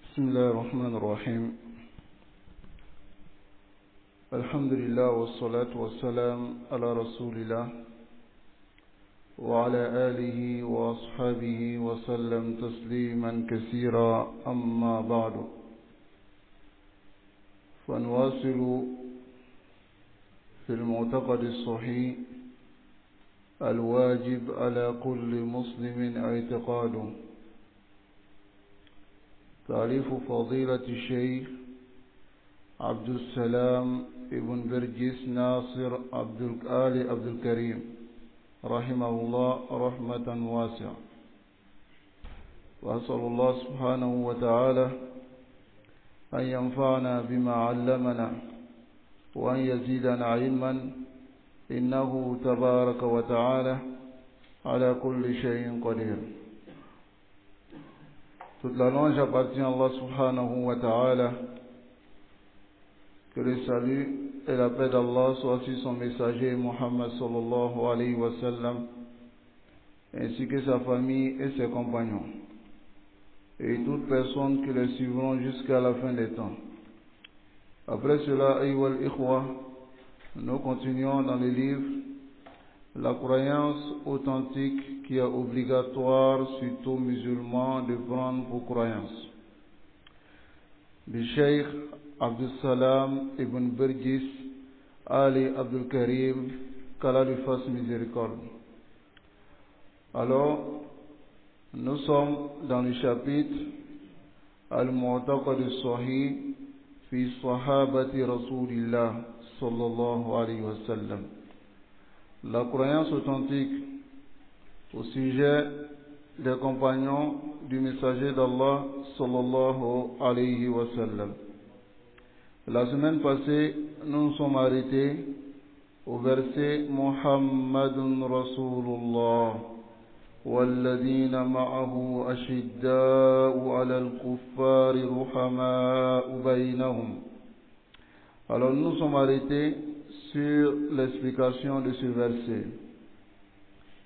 بسم الله الرحمن الرحيم. الحمد لله والصلاة والسلام على رسول الله وعلى آله وأصحابه وسلم تسليما كثيرا. أما بعد، فنواصل في المعتقد الصحيح الواجب على كل مسلم اعتقاده. تعريف فضيلة الشيخ عبد السلام ابن برجس ناصر عبد الكريم رحمه الله رحمة واسعة. وأسأل الله سبحانه وتعالى أن ينفعنا بما علمنا وأن يزيدنا علما، إنه تبارك وتعالى على كل شيء قدير. Toute la louange appartient à Allah subhanahu wa ta'ala. Que le salut et la paix d'Allah soient sur son messager Muhammad sallallahu alayhi wa sallam, ainsi que sa famille et ses compagnons, et toutes personnes qui les suivront jusqu'à la fin des temps. Après cela, ayyuhal ikhwa, nous continuons dans le livre La croyance authentique qui est obligatoire sur tout musulman de prendre pour croyance, du Cheikh Abdul Salam ibn Burgis Ali Abdul Karim, qu'Allah lui fasse miséricorde. Alors, nous sommes dans le chapitre Al-Mu'taqad as-Sahih fi Sahabati Rasulillah sallallahu alayhi wa sallam. La croyance authentique au sujet des compagnons du messager d'Allah sallallahu alayhi wa sallam. La semaine passée, nous nous sommes arrêtés au verset Muhammadun Rasulullah والذين معه أشداء على الكفار رحماء بينهم. Alors nous sommes arrêtés sur l'explication de ce verset,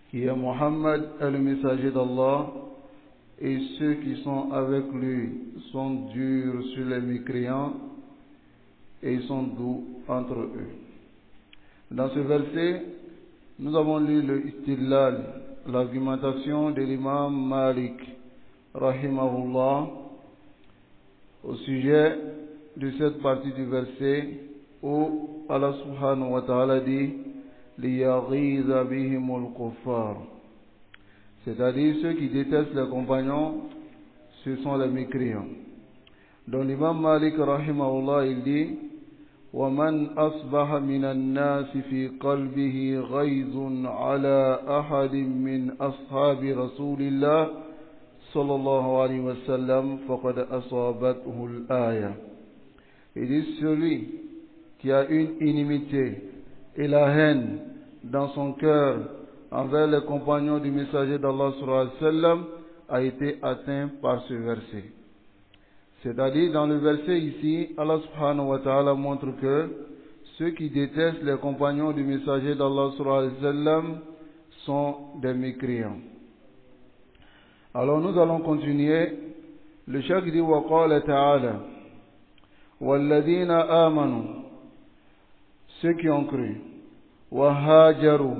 qui est Mohammed est le messager d'Allah et ceux qui sont avec lui sont durs sur les mécréants et ils sont doux entre eux. Dans ce verset, nous avons lu le istidlal, l'argumentation de l'imam Malik rahimahullah au sujet de cette partie du verset où Allah subhanahu wa ta'ala dit liyaghiza bihimul kuffar, c'est-à-dire ceux qui détestent les compagnons, ce sont les mécréants. Donc l'imam Malik rahimahullah il dit وَمَنْ أَصْبَحَ مِنَ النَّاسِ فِي قَلْبِهِ غَيْظٌ عَلَى أَحَدٍ مِّنْ أَصْحَابِ رَسُولِ اللَّهِ صلى الله عليه وسلم فقد أصابته الآية. Il dit celui qui a une inimité et la haine dans son cœur envers les compagnons du messager d'Allah sallallahu alayhi wa sallam a été atteint par ce verset. C'est-à-dire, dans le verset ici, Allah subhanahu wa ta'ala montre que ceux qui détestent les compagnons du messager d'Allah sallallahu alayhi wa sallam sont des mécréants. Alors nous allons continuer. Le cheikh dit wa qala ta'ala walladhina amanu, ceux qui ont cru, wa hajaru,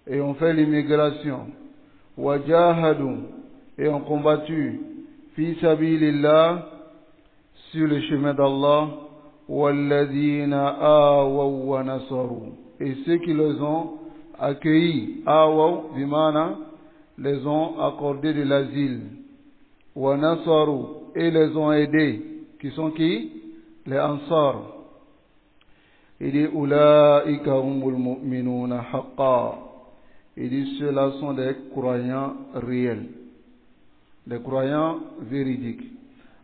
et ont fait l'immigration, wa jahadu, et ont combattu, fi sabilillah, sur le chemin d'Allah, walladhina awaw wa nasaru, et ceux qui les ont accueillis, awaw bimana, les ont accordé de l'asile, wa nasaru, et les ont aidés, qui sont qui? Les ansar. Il dit ulaika humul mu'minuna haqqa. Il dit ceux-là sont des croyants réels, des croyants véridiques.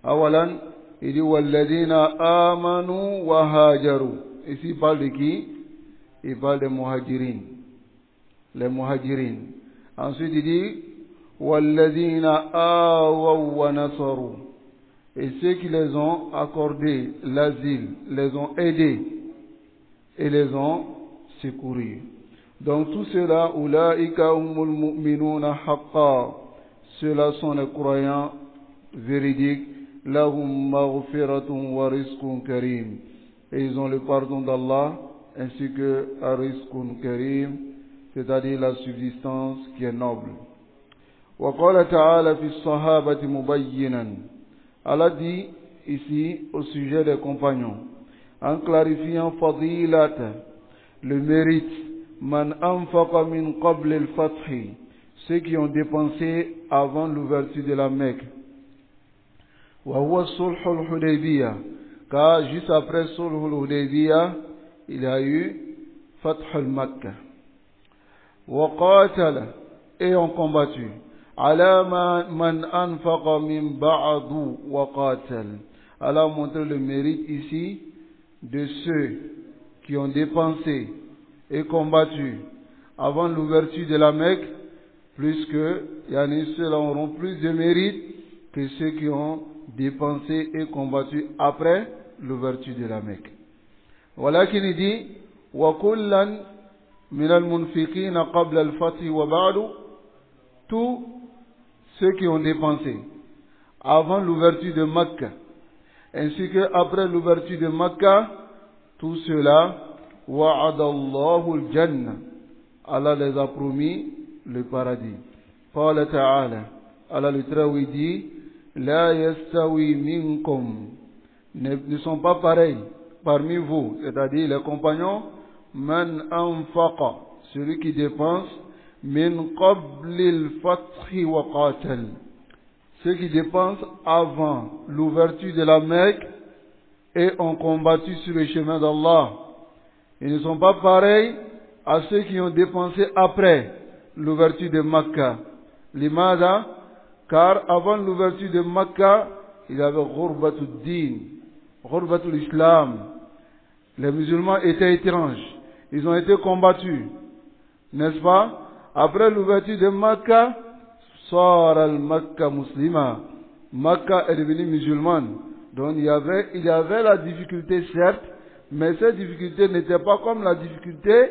Awalan, il dit walladina amanu wa hajaru. Ici il parle de qui? Il parle des muhajirin, les muhajirin. Ensuite il dit walladina awaw wa nasaru, et ceux qui les ont accordé l'asile, les ont aidés et les ont secourus. Donc tous ceux-là, ulaika humul mu'minuna haqqa, ceux-là sont les croyants véridiques, لهم مغفرة ورزق كريم. Et ils ont le pardon d'Allah ainsi que rizqun karim, c'est-à-dire la subsistance qui est noble. وقال تعالى في الصحابة مبينا. Allah dit ici au sujet des compagnons, en clarifiant fadilat, le mérite, man anfaqa min qabl al-fath, ceux qui ont dépensé avant l'ouverture de la Mecque. Wa huwa sulh al-Hudaybiyah, car juste après sulh al-Hudaybiyah, il y a eu fath al-Makkah. Wa qatala, et ont combattu. Ala man anfaqa min ba'du wa qatal. Allah a montré le mérite ici de ceux qui ont dépensé et combattu avant l'ouverture de la Mecque, plus que ceux-là auront plus de mérite que ceux qui ont dépensé et combattu après l'ouverture de la Mecque. Walakin il dit wa kullan min al-munfiqina qabla al-fath wa ba'du, tous ceux qui ont dépensé avant l'ouverture de Makkah ainsi que après l'ouverture de Makkah, tout cela, wa'adallahu al-jannah, Allah les a promis le paradis. Qala ta'ala, Allah le Très-Haut dit, la yastawi minkum, ne sont pas pareils parmi vous, c'est-à-dire les compagnons, man anfaqa, celui qui dépense, min qablil fathi wa qatal, ceux qui dépensent avant l'ouverture de la Mecque et ont combattu sur le chemin d'Allah. Ils ne sont pas pareils à ceux qui ont dépensé après l'ouverture de Makkah. Limada, car avant l'ouverture de Makkah, il y avait Ghurbatul Din, Ghurbatul Islam. Les musulmans étaient étranges. Ils ont été combattus. N'est-ce pas? Après l'ouverture de Makkah, Sar al-Makkah muslima. Makkah est devenue musulmane. Donc il y avait la difficulté certes, mais cette difficulté n'était pas comme la difficulté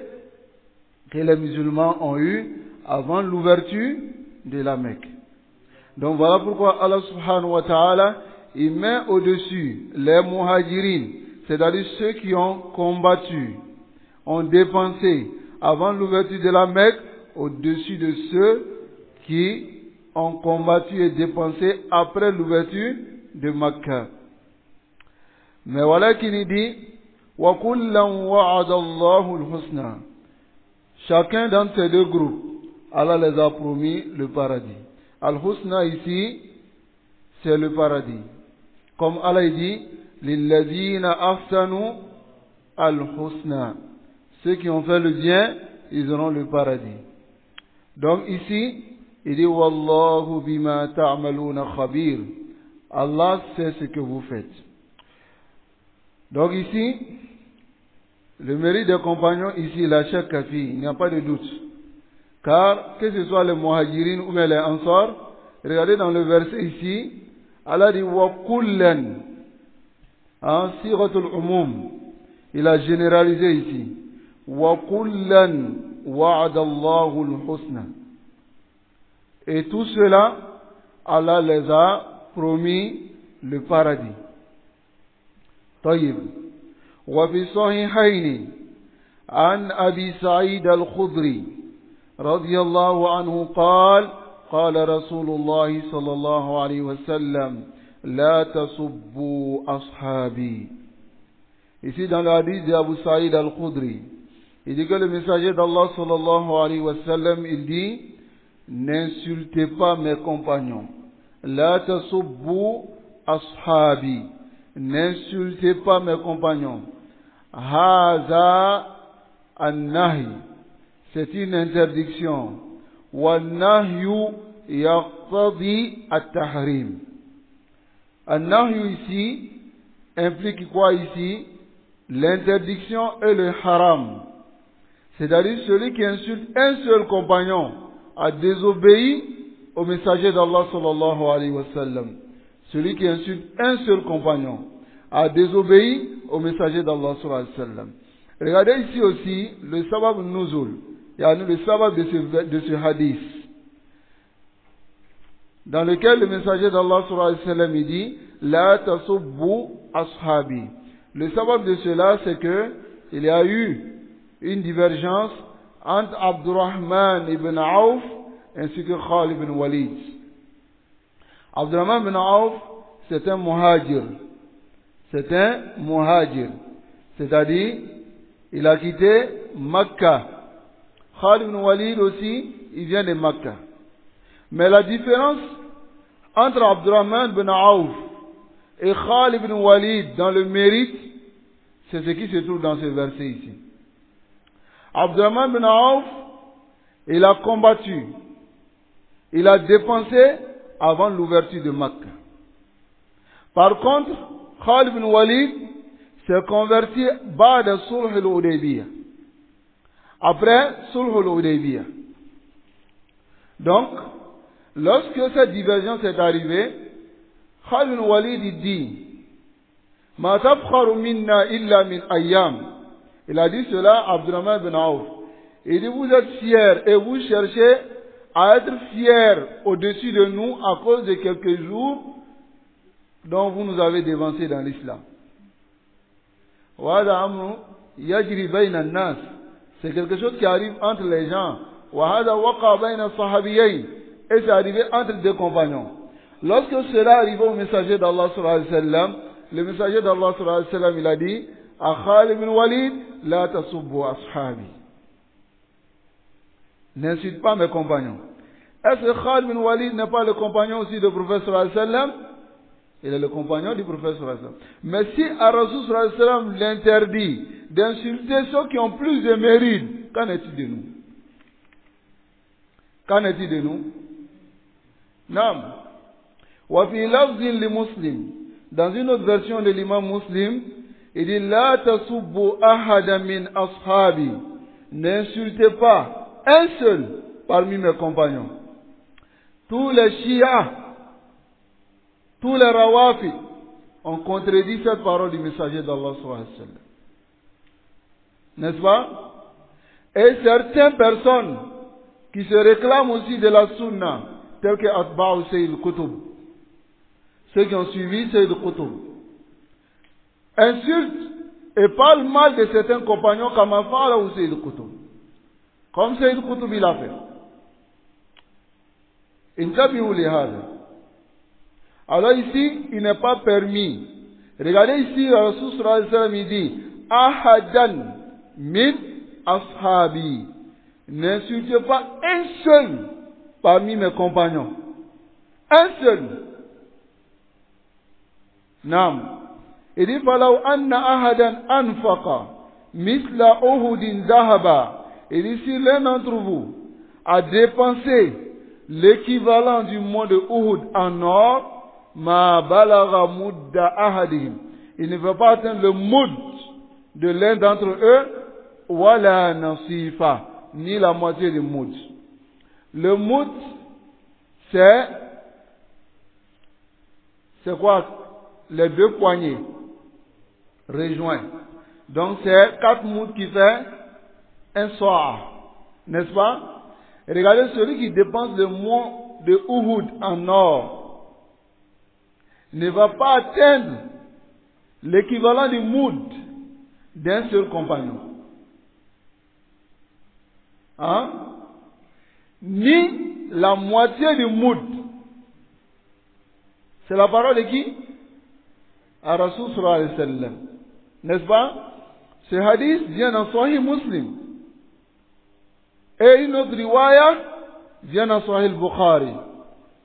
que les musulmans ont eue avant l'ouverture de la Mecque. Donc voilà pourquoi Allah subhanahu wa ta'ala, il met au-dessus les muhajirin, c'est-à-dire ceux qui ont combattu, ont dépensé avant l'ouverture de la Mecque, au-dessus de ceux qui ont combattu et dépensé après l'ouverture de Makkah. Mais voilà qu'il dit, wa kullan wa'ada Allahu al-husna. Chacun dans ces deux groupes, Allah les a promis le paradis. Al-husna ici, c'est le paradis. Comme Allah dit, lilladhina ahsanu al-husna. Ceux qui ont fait le bien, ils auront le paradis. Donc ici, il dit wallahu bima ta'maluna khabir. Allah sait ce que vous faites. Donc ici, le mérite des compagnons ici, la chèque kafi, il n'y a pas de doute. Car que ce soit les muhajirin ou les ansar, regardez dans le verset ici, Allah dit wa kullan, en siratul umum, il a généralisé ici, wa kullan wa'ada Allahu al-husna. Et tout cela, Allah les a promis le paradis. طيب. وفي الصحيحين عن أبي سعيد الخدري رضي الله عنه قال قال رسول الله صلى الله عليه وسلم لا تسبوا أصحابي. Ici dans le hadith d'Abu Saïd al-Khudri, il dit que le messager d'Allah sallallahu alayhi wa sallam, il dit, n'insultez pas mes compagnons. La tasubbu ashabi. N'insultez pas mes compagnons. Haza an-nahi. C'est une interdiction. Wa nahyu yaqtadi at-tahrim. An-nahyu ici implique quoi ici? L'interdiction et le haram. C'est-à-dire celui qui insulte un seul compagnon a désobéi au messager d'Allah sallallahu alayhi wa sallam. Celui qui insulte un seul compagnon a désobéi au messager d'Allah sallallahu alayhi wa sallam. Regardez ici aussi le sabab nuzul, le sabab de ce hadith, dans lequel le messager d'Allah sallallahu alayhi wa sallam dit La tasubbu ashabi. Le sabab de cela, c'est que il y a eu une divergence entre Abdurrahman ibn Auf ainsi que Khalid ibn Walid. Abdurrahman ibn Auf, c'est un muhajir. C'est un muhajir. C'est-à-dire, il a quitté Makkah. Khalid ibn Walid aussi, il vient de Makkah. Mais la différence entre Abdurrahman ibn Auf et Khalid ibn Walid dans le mérite, c'est ce qui se trouve dans ce verset ici. Abdurrahman ibn Auf, il a combattu, il a dépensé avant l'ouverture de Makkah. Par contre, Khalid ibn Walid s'est converti ba'da Sulh al-Hudaybiyah. Après Sulh al-Hudaybiyah. Donc, lorsque cette divergence est arrivée, Khalid ibn Walid dit Ma tafkharu minna illa min ayyam. Il a dit cela à Abdurrahman ibn Auf. Il dit vous êtes fiers et vous cherchez à être fiers au-dessus de nous à cause de quelques jours dont vous nous avez dévancé dans l'islam. C'est quelque chose qui arrive entre les gens. Et c'est arrivé entre deux compagnons. Lorsque cela arrive au messager d'Allah sallallahu alayhi wa sallam, le messager d'Allah sallallahu alayhi wa sallam, il a dit à Khalid ibn Walid, la tasubbu ashabi. N'insulte pas mes compagnons. Est-ce que Khalid ibn Walid n'est pas le compagnon aussi du prophète sallallahu alayhi wa sallam? Il est le compagnon du prophète sallallahu alayhi wa sallam. Mais si Ar-Rasul sallallahu alayhi wa sallam l'interdit d'insulter ceux qui ont plus de mérite, qu'en est-il de nous? Qu'en est-il de nous? Nam. Wa fi lafzin li Muslim. Dans une autre version de l'imam Muslim, il dit La tasubbu ahada min ashabi. N'insultez pas un seul parmi mes compagnons. Tous les Shia, tous les Rawafi ont contredit cette parole du messager d'Allah sallallahu alayhi wa sallam. N'est-ce pas? Et certaines personnes qui se réclament aussi de la sunna, telles que Atba'u Sayyid Qutb, ceux qui ont suivi Sayyid Qutb, insultent et parlent mal de certains compagnons comme Afara ou Sayyid Qutb. Comme Sayyid Qutb il a fait. Intabihu li hada. Alors ici, il n'est pas permis. Regardez ici, le Rasul sallallahu alayhi wa sallam, il dit Ahadan min ashabi. N'insultez pas un seul parmi mes compagnons. Un seul. Nam. Il dit Falaw anna ahadan anfaqa misla uhudin dahaba. Il dit si l'un d'entre vous a dépensé l'équivalent du mont de Uhud en or, ma balagha mudda ahadihim. Il ne veut pas atteindre le moud de l'un d'entre eux, wala nasifa, ni la moitié du moud. Le moud, c'est quoi? Les deux poignées rejoints. Donc c'est 4 mouds qui fait un soir, n'est-ce pas? Et regardez celui qui dépense le mont de Uhud en or ne va pas atteindre l'équivalent du moud d'un seul compagnon. Hein? Ni la moitié du moud. C'est la parole de qui? Ar-Rasul sallallahu alayhi wa sallam. N'est-ce pas? Ce hadith vient dans Sahih Muslim. Et une autre riwaya vient dans Sahih Bukhari.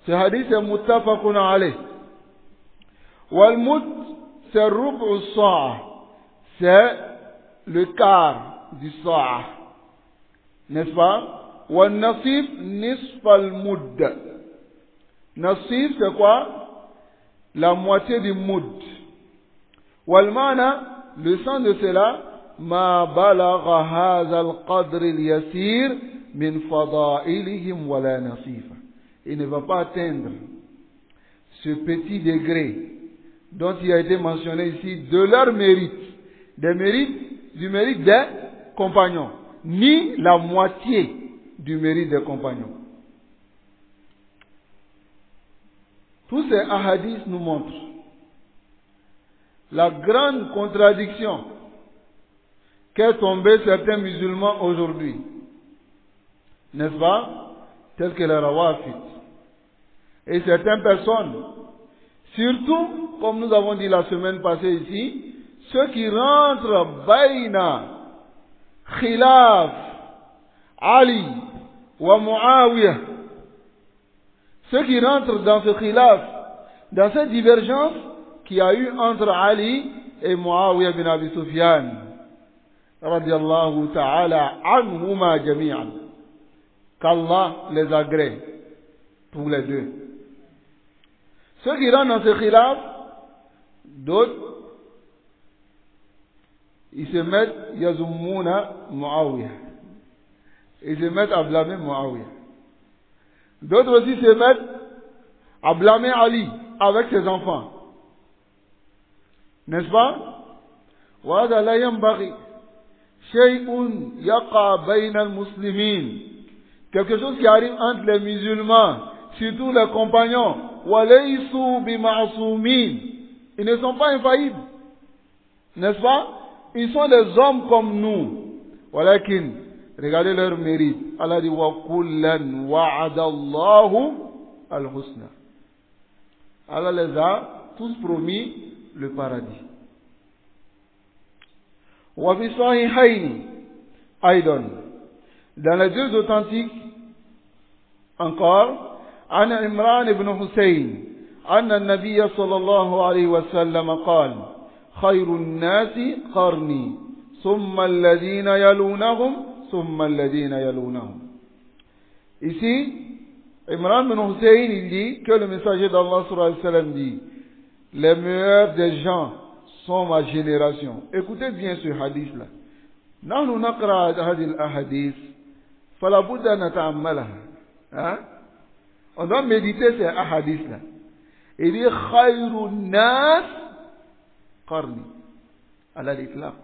Ce hadith est muttafaqun alayh. Wal mud, c'est rub'u sa'a. C'est le quart du sa'a. N'est-ce pas? Wal nasif, nisf al mud. Nasif, c'est quoi? La moitié du mud. Wal mana, le sens de cela, ma balagha hadha al-qadr al-yasir min fada'ilihim wala nasifa. Il ne va pas atteindre ce petit degré dont il a été mentionné ici de leur mérite, du mérite des compagnons, ni la moitié du mérite des compagnons. Tous ces hadiths nous montrent la grande contradiction qu'est tombé certains musulmans aujourd'hui, n'est-ce pas, tels que les Rawafid. Et certaines personnes, surtout, comme nous avons dit la semaine passée ici, ceux qui rentrent Bayna, Khilaf, Ali, wa Muawiyah, ceux qui rentrent dans ce Khilaf, dans cette divergence qu'il y a eu entre Ali et Muawiyah bin Abi Sufyan, radiyallahu ta'ala anhuma jami'an, qu'Allah les agrée, tous les deux. Ceux qui rentrent dans ce khilaf, d'autres, ils se mettent yazumuna Muawiyah. Ils se mettent à blâmer Muawiyah. D'autres aussi se mettent à blâmer Ali avec ses enfants. N'est-ce pas? وهذا لا ينبغي شيء يقع بين المسلمين. Quelque chose qui arrive entre les musulmans, surtout les compagnons. وَلَيْسُوا بِمَعْصُومِينَ. Ils ne sont pas infaillibles. N'est-ce pas? Ils sont des hommes comme nous. وَلَكِنْ regardez leur mérite. Allah dit وَكُلًّا وَعَدَ اللَّهُ الْحُسْنَى. Allah les a tous promis le paradis. وَفِي صَحِيحَيْنِ أيضا. Dans les deux authentiques, encore, عن عمران بن حسين أن النبي صلى الله عليه وسلم قال خير الناس قرني ثم الذين يلونهم ثم الذين يلونهم. Ici, Imran bin Hussein, il dit que le messager d'Allah sallallahu alayhi wa sallam dit les meilleurs des gens sont ma génération. Écoutez bien ce hadith-là. نحن نقرأ هذه الأحاديث فلا بد أن نتأملها. On doit méditer ces hadiths-là. Il dit خير الناس قرني على الإطلاق.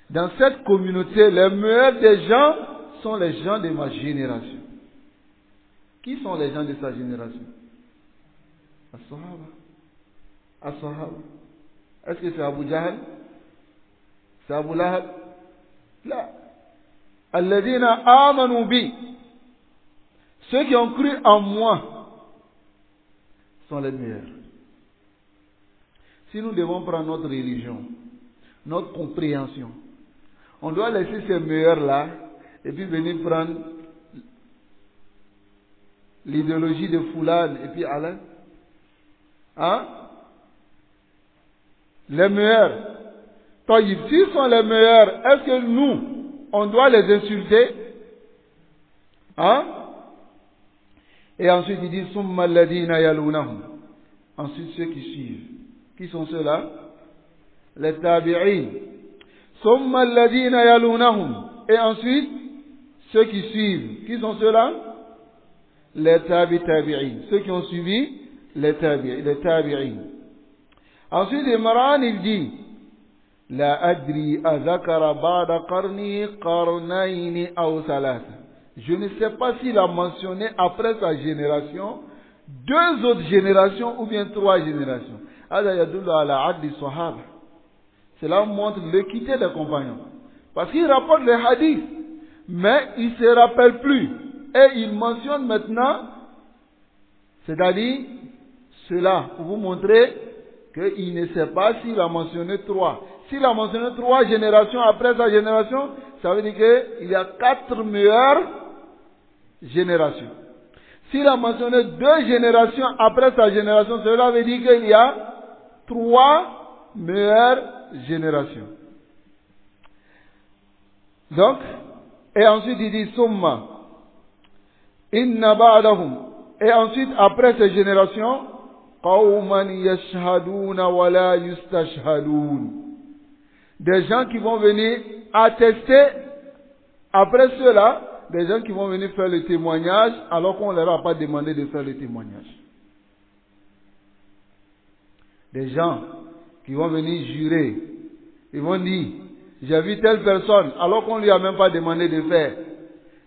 Dans cette communauté, les meilleurs des gens sont les gens de ma génération. Qui sont les gens de sa génération? As-Sahaba. As-Sahaba. Est-ce que c'est Abu Jahl? C'est Abu Lahab? Là. Alladhina amanu bi. Ceux qui ont cru en moi sont les meilleurs. Si nous devons prendre notre religion, notre compréhension, on doit laisser ces meilleurs-là et puis venir prendre l'idéologie de Foulane et puis Alain. Hein? Les meilleurs. Taïb, s'ils sont les meilleurs, est-ce que nous, on doit les insulter? Hein? Et ensuite il dit Summa alladhina yalunahum. Ensuite ceux qui suivent. Qui sont ceux-là? Les tabi'in. Summa alladhina yalunahum. Et ensuite ceux qui suivent. Qui sont ceux-là? Les tabi'in. Ceux qui ont suivi les tabi'in. Ensuite Imran il dit La adri azakara ba'da qarni qarnayni aw thalatha. Je ne sais pas s'il a mentionné après sa génération 2 autres générations ou bien 3 générations. Cela montre l'équité des compagnons. Parce qu'il rapporte les hadiths, mais il ne se rappelle plus. Et il mentionne maintenant, c'est-à-dire cela, pour vous montrer qu'il ne sait pas s'il a mentionné 3. S'il a mentionné 3 générations après sa génération, ça veut dire qu'il y a 4 meilleures générations. S'il a mentionné 2 générations après sa génération, cela veut dire qu'il y a 3 meilleures générations. Donc, et ensuite il dit Summa inna ba'dahum. Et ensuite après ces générations, qawman yashhaduna wa la yustashhadun. Des gens qui vont venir attester après cela. Des gens qui vont venir faire le témoignage alors qu'on ne leur a pas demandé de faire le témoignage. Des gens qui vont venir jurer. Ils vont dire, j'ai vu telle personne alors qu'on ne lui a même pas demandé de faire.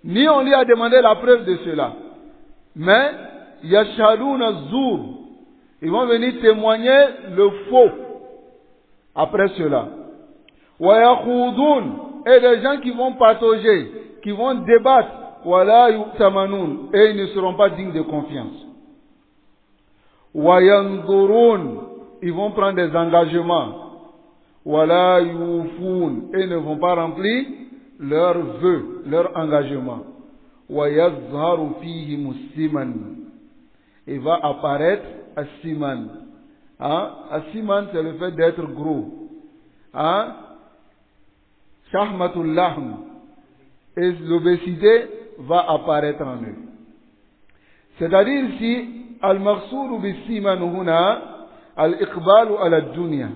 Ni on lui a demandé la preuve de cela. Mais, yashaduna zur. Ils vont venir témoigner le faux. après cela. وَيَخُوضُونَ et des gens qui vont patauger, qui vont débattre. وَلَا يُؤْتَمَنُونَ et ils ne seront pas dignes de confiance. وَيَنْظُرُونَ ils vont prendre des engagements. وَلَا يُوفُونَ et ils ne vont pas remplir leurs vœux, leurs engagements. وَيَظْهَرُ فِيهِمُ السِّمَنُ il va apparaître As-Siman. Hein? As-Siman, c'est le fait d'être gros. Hein? Shahmatul Lahm. Et l'obésité va apparaître en eux. C'est-à-dire ici, Al-Maqsour bis-Siman huna, Al-Iqbalu ala dunya.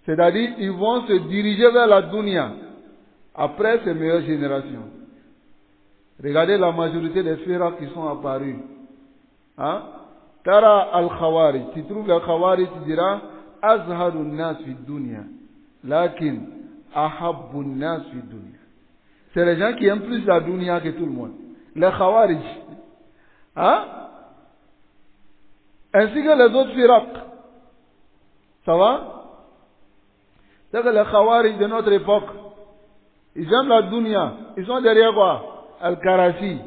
C'est-à-dire, ils vont se diriger vers la dunya après ces meilleures générations. Regardez la majorité des firaq qui sont apparus. Hein? Tara al-Khawarij. Tu trouves le Khawarij, tu diras Azharun nas fi dunya. Lakin ahabbun nas fi dunya. C'est les gens qui aiment plus la dunya que tout le monde. Les Khawarij. Hein? Ainsi que les autres firaq. Ça va? C'est que les Khawarij de notre époque, ils aiment la dunya. Ils sont derrière quoi? Al-Karachi.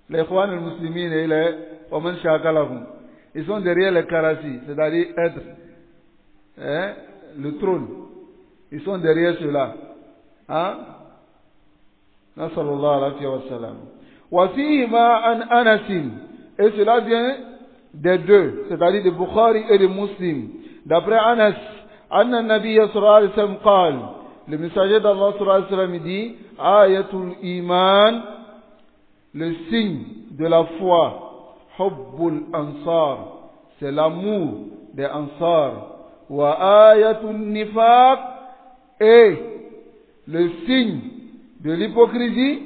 Les Khwan al-Muslimin et les Oman Shakalahum. Ils sont derrière les Karachi, c'est-à-dire être le trône. Ils sont derrière cela. Hein? Nasallallahu alayhi wa sallam. Wa fihi ma an Anasin. Et cela vient des deux, c'est-à-dire de Bukhari et de Muslim. D'après Anas, Anna Nabiya sallallahu alayhi wa sallam qal. Le messager d'Allah sallallahu alayhi wa sallam dit, Ayatul Iman, le signe de la foi, Hubbul Ansar, c'est l'amour des Ansar. Wa ayatul nifaq, et le signe de l'hypocrisie,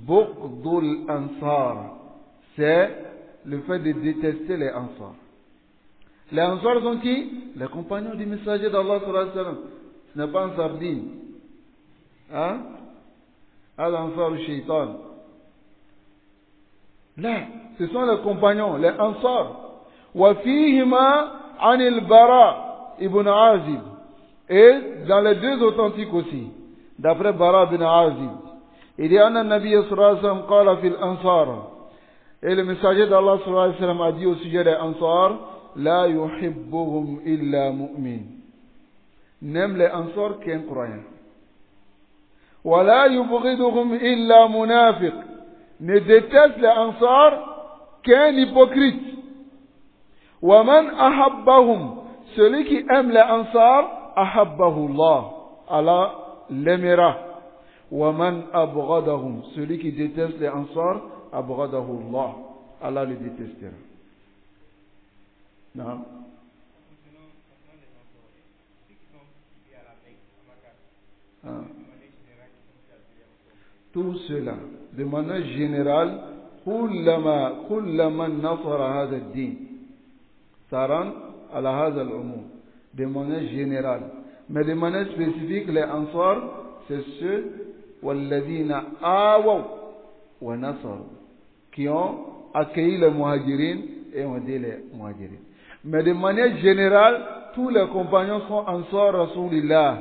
Bughdul Ansar, c'est le fait de détester les Ansar. Les Ansar sont qui? Les compagnons du messager d'Allah sallallahu alayhi wa sallam. Ce n'est pas un sardine. Hein? Al-Ansar al-Shaytan. Là, ce sont les compagnons, les Ansar. Wa fihima anil Bara ibn Azib. Et dans les deux authentiques aussi, d'après Bara ibn Azib, il dit Anna Nabi sallallahu alayhi wa sallam qala fil Ansar. Et le messager d'Allah sallallahu alayhi wa sallam a dit au sujet des Ansar, la yuhibbuhum illa mu'min. N'aime les Ansar qu'un croyant. Wa la yubghiduhum illa munafiq. Ne déteste les Ansar qu'un hypocrite. Wa man ahabbahum, celui qui aime les Ansar, ahabbahu Allah, Allah l'aimera. Wa man abghadahum, celui qui déteste les Ansar, abghadahu Allah, Allah le détestera. Non. Ah. Tout cela, de manière générale, كل من نصر هذا الدين صار على هذا العموم, de manière générale. Mais de manière spécifique, les Ansar, c'est ceux والذين آووا ونصروا, qui ont accueilli les Muhajirin et ont aidé les Muhajirin. Mais de manière générale, tous les compagnons sont Ansar Rasulillah,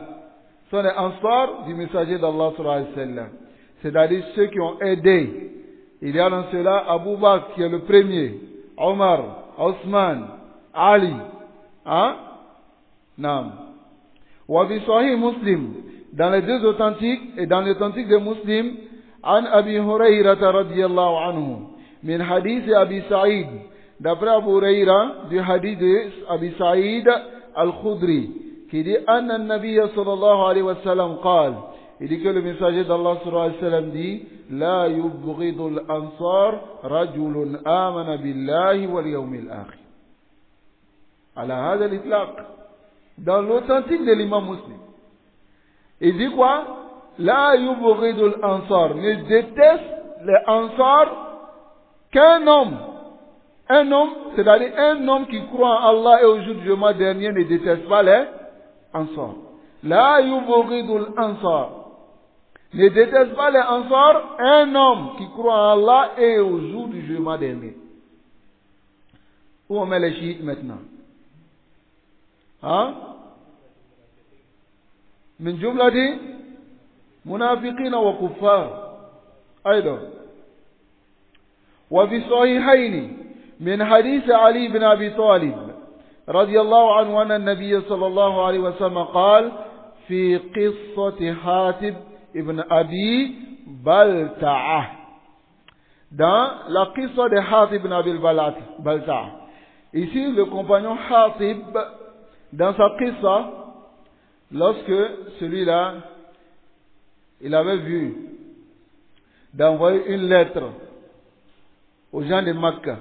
sont les Ansar du messager d'Allah sallallahu alayhi wa sallam. C'est-à-dire ceux qui ont aidé. Il y a dans cela Abu Bakr qui est le premier, Omar, Osman, Ali. Hein? Nam. Wa bi Sahih Muslim, dans les deux authentiques et dans l'authentique de Muslim, An Abi Hurayrah radiyallahu anhu, min hadith Abi Sa'id, d'après Abu Hurayrah, du hadith de Abi Sa'id al-Khudri, qui dit Anna an-Nabiy sallallahu alayhi wa sallam qal. Il dit que le messager d'Allah sallallahu alayhi wa sallam dit La yubghidul ansar rajulun amana billahi wal yawmil akhir. Ala hadha al-itlaq. Dans l'authentique de l'imam Muslim. Il dit quoi? La yubghidul ansar. Ne déteste les ansar qu'un homme. Un homme, c'est-à-dire un homme qui croit en Allah et au jour du jugement dernier ne déteste pas les ansar. La yubghidul ansar. Ne déteste pas les Ansar, un homme qui croit en Allah et au jour du jugement dernier. Où on met les chiites maintenant? Hein? من جملة منافقين وكفار أيضا. وفي الصحيحين من حديث علي بن أبي طالب رضي الله عنه أن النبي صلى الله عليه وسلم قال في قصة حاتب ابن أبي بلتعة, dans la qissa de Hatib ibn Abi Balta'a. Ici, le compagnon Hatib, dans sa qissa, lorsque celui-là, il avait vu d'envoyer une lettre aux gens de Makka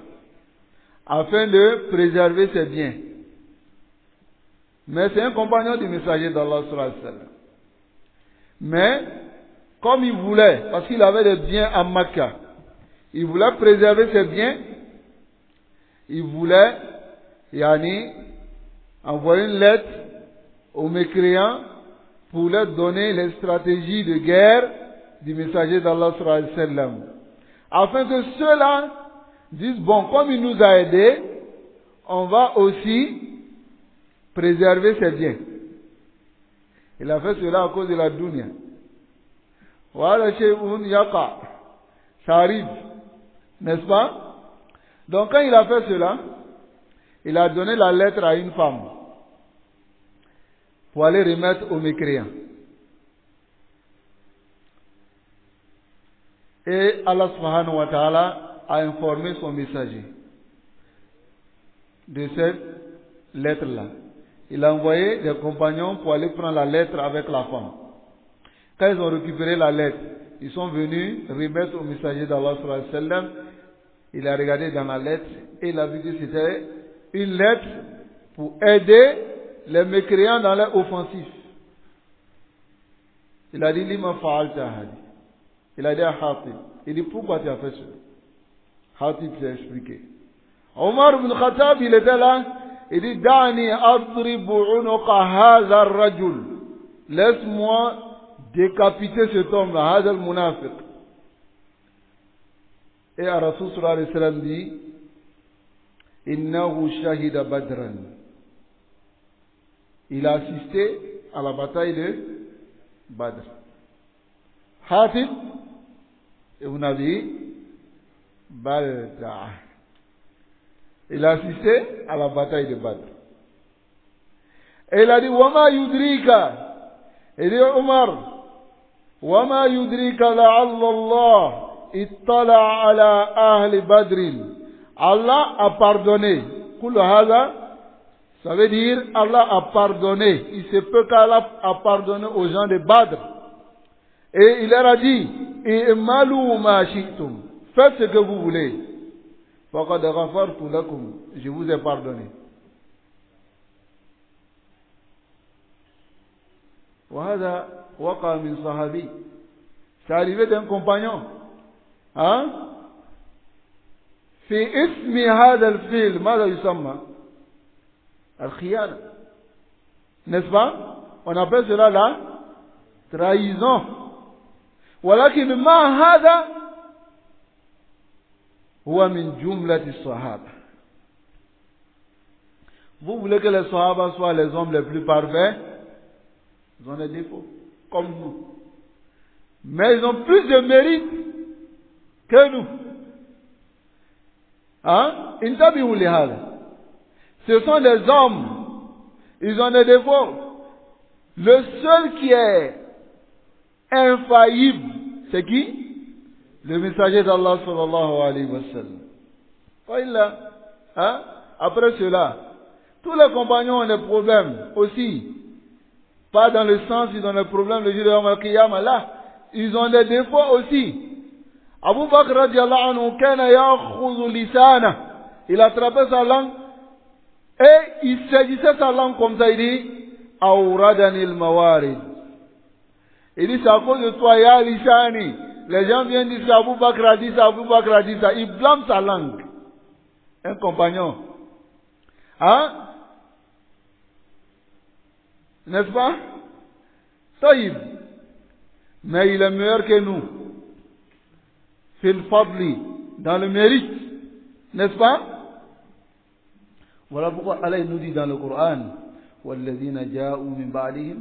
afin de préserver ses biens. Mais c'est un compagnon du messager d'Allah sallallahu alayhi wa sallam. Mais, comme il voulait, parce qu'il avait des biens à Makka, il voulait préserver ses biens, il voulait, envoyer une lettre aux mécréants pour leur donner les stratégies de guerre du messager d'Allah sallallahu alayhi wa sallam. Afin que ceux-là disent, bon, comme il nous a aidés, on va aussi préserver ses biens. Il a fait cela à cause de la dunya. Voilà, shay'un yaqa. Ça arrive. N'est-ce pas? Donc quand il a fait cela, il a donné la lettre à une femme pour aller remettre aux mécréants. Et Allah subhanahu wa ta'ala a informé son messager de cette lettre-là. Il a envoyé des compagnons pour aller prendre la lettre avec la femme. Quand ils ont récupéré la lettre, ils sont venus remettre au messager d'Allah sallallahu alayhi wa sallam. Il a regardé dans la lettre et il a vu que c'était une lettre pour aider les mécréants dans leur offensif. Il a dit, Lima fa'alta hadi. Il a dit à Hatib. Il dit, pourquoi tu as fait ça? Hatib s'est expliqué. Omar ibn Khattab, il était là. Il dit, Da'ni adribu unuqa hadha ar-rajul. Laisse-moi décapiter cet homme-là, hadha al-munafiq. Et Rasul sallallahu alayhi wa sallam dit, Innahu shahida badran. Il a assisté à la bataille de Badr. Hatib ibn Abi Balta'a. Il a assisté à la bataille de Badr. Et il a dit, Wama yudrika. Il dit, Omar, Wama yudrika la'alla Allah ittala ala ahli badrin. Allah a pardonné. Kul hadha, ça veut dire Allah a pardonné. Il se peut qu'Allah a pardonné aux gens de Badr. Et il leur a dit, i'malu ma shi'tum. Faites ce que vous voulez. Faqad ghafartu lakum. Je vous ai pardonné. Wa hadha waqa min sahabi. C'est arrivé d'un compagnon. Hein? في اسم هذا الفعل ماذا يسمى؟ الخيانة. N'est-ce pas? On appelle cela la trahison. ولكن ما هذا هو من جملة الصحابة. Vous voulez que les Sahaba soient les hommes les plus parfaits? Ils ont des défauts, comme nous. Mais ils ont plus de mérite que nous. Hein? Ce sont des hommes. Ils ont des défauts. Le seul qui est infaillible, c'est qui? Le messager d'Allah sallallahu alayhi wa sallam. Hein? Après cela, tous les compagnons ont des problèmes aussi. Pas dans le sens ils ont des problèmes le jour de Yawm al-Qiyamah. Là, ils ont des défauts aussi. Abu Bakr radiallahu anhu kana ya'khudhu lisana. Il attrapait sa langue et il saisissait sa langue comme ça. Il dit awradani al-mawarid. Il dit c'est à cause de toi ya lisani. Les gens viennent dire Abu Bakr a dit ça, Abu Bakr a dit ça. Il blâme sa langue. Un compagnon. Hein? N'est-ce pas? Taïb. Mais il est meilleur que nous. Fil fadli, dans le mérite, n'est-ce pas? Voilà pourquoi Allah nous dit dans le Coran, وَالَّذِينَ جَاءُوا مِنْ بَعْدِهِمْ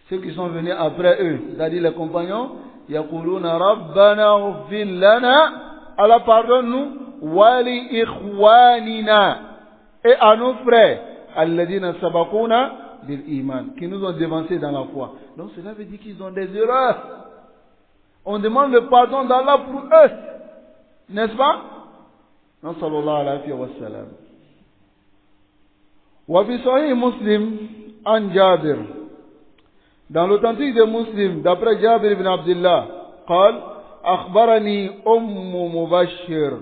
ceux qui sont venus après eux, c'est-à-dire les compagnons, yaquluna rabbana ighfir lana, Allah pardonne-nous, wa li ikhwanina, et à nos frères, alladhina sabaquna bil iman, qui nous ont devancés dans la foi. Donc cela veut dire qu'ils ont des erreurs. On demande le pardon d'Allah pour eux, n'est-ce pas? Non, sallallahu alayhi wa sallam. Wa fi sahih Muslim an Jabir, dans l'authentique de Muslim, d'après Jabir ibn Abdullah, قال أخبرني مبشر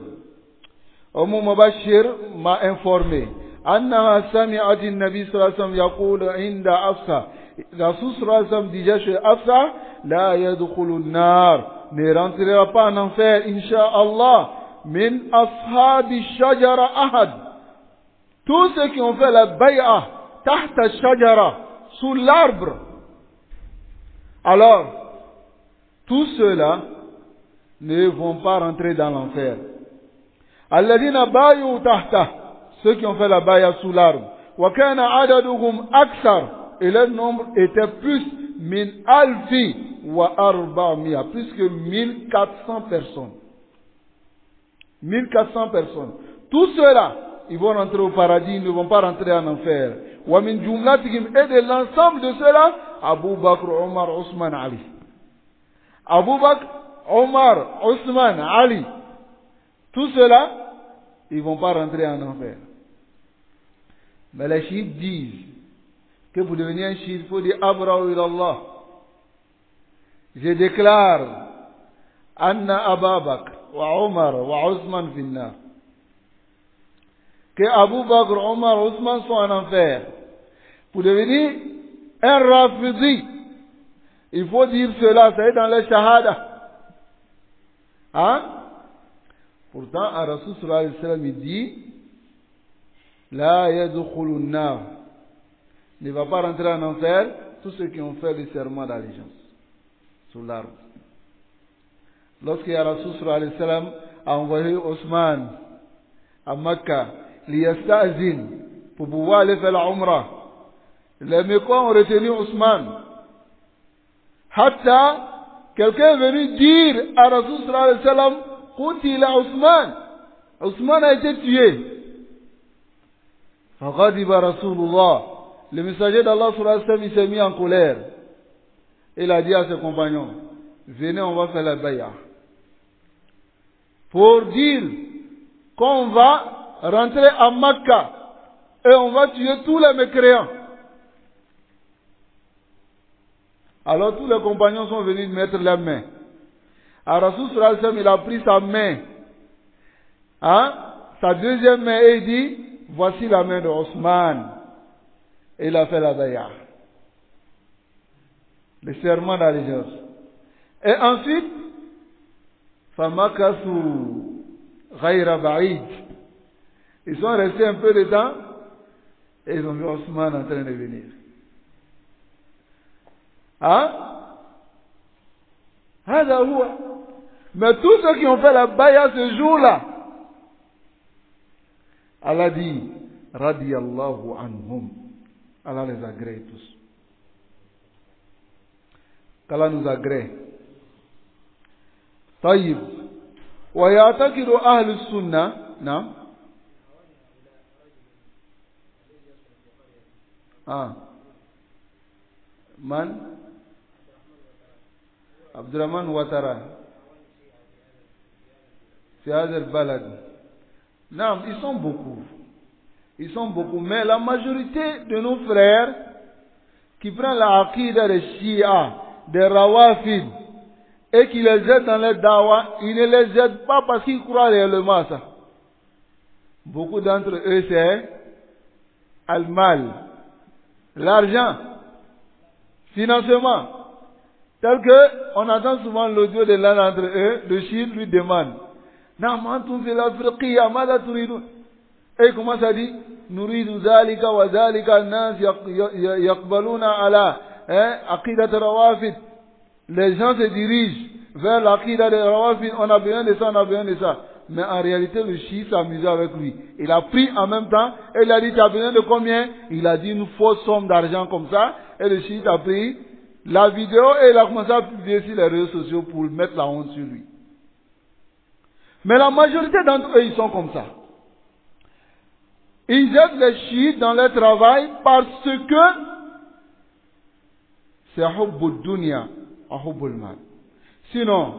مبشر m'a informé أنها سمعت النبي صلى الله عليه وسلم يقول عند أفسا, Rasul صلى الله عليه وسلم disait chez Afsa, لا يدخل النار, ne rentrera pas en enfer Inch'Allah, min ashabi shajara ahad, tous ceux qui ont fait la bay'a tahta shajara, sous l'arbre. Alors tous ceux-là ne vont pas rentrer dans l'enfer. Alladhina bayu tahta, ceux qui ont fait la bay'a sous l'arbre. Wa kana adaduhum aksar, et leur nombre était plus min alfi wa arba'miya, plus que 1400 personnes. 1400 personnes. Tous ceux-là, ils vont rentrer au paradis, ils ne vont pas rentrer en enfer. Wa min jumlatihim, et de l'ensemble de ceux-là, Abu Bakr, Omar, Ousmane, Ali. Abu Bakr, Omar, Ousmane, Ali. Tous ceux-là, ils ne vont pas rentrer en enfer. Mais les chiites disent que pour devenir un chiite, il faut dire Abra'u ilallah. Je déclare Anna Abu Bakr wa Omar wa Ousmane finna. Que Abu Bakr, Omar, Ousmane sont en enfer. Pour devenir un Rafidi, il faut dire cela, ça est dans les shahada. Hein? Pourtant, un Rasul sallallahu alayhi wa sallam, il dit, La yadkhulun nar, ne va pas rentrer en enfer tous ceux qui ont fait le serment d'allégeance sous l'arbre. Lorsque Rasul sallallahu alayhi wa sallam a envoyé Ousmane à Makkah, liyasta'zin, pour pouvoir aller faire la Umrah, les Mécois ont retenu Ousmane. Hatta, quelqu'un est venu dire à Rasul sallallahu alayhi wa sallam, Qutila Ousmane. Ousmane a été tué. Faqadiba Rasulullah. Le messager d'Allah sallallahu alayhi wa sallam, il s'est mis en colère. Il a dit à ses compagnons, venez, on va faire la bay'a. Pour dire qu'on va rentrer à Makkah et on va tuer tous les mécréants. Alors tous les compagnons sont venus mettre leurs mains. Rasul sallallahu alayhi wa sallam, il a pris sa main, hein, sa deuxième main, et il dit, voici la main de Ousmane. Et il a fait la bay'a, le serment d'allégeance. Et ensuite, famakasu ghayra ba'id, ils sont restés un peu de temps et ils ont vu Ousmane en train de venir. Hein? Mais tous ceux qui ont fait la bay'a ce jour-là, Allah dit, radiyallahu anhum, Allah les agrée tous. qu'Allah nous agrée. طيب ويعتقد أهل السنة نعم من عبد الرحمن وترى في هذا البلد. Non, ils sont beaucoup, mais la majorité de nos frères qui prennent la aqida des Shia, des Rawafid, et qui les aident dans les dawa, ils ne les aident pas parce qu'ils croient réellement à ça. Beaucoup d'entre eux, c'est al-mal, l'argent, financement. Tel que on entend souvent l'audio de l'un d'entre eux, le chiite lui demande, et il commence à dire, Nuridu zalika wa zalika an-nas yaqbaluna ala aqidat rawafid. Les gens se dirigent vers l'aqidat de rawafid, on a besoin de ça, on a besoin de ça. Mais en réalité, le chiite s'amusait avec lui. Il a pris en même temps, et il a dit, tu as besoin de combien? Il a dit une fausse somme d'argent comme ça, et le chiite a pris la vidéo et il a commencé à publier sur les réseaux sociaux pour mettre la honte sur lui. Mais la majorité d'entre eux, ils sont comme ça. Ils aident les chiites dans leur travail parce que c'est hubbud dunya wa hubbul mal. Sinon,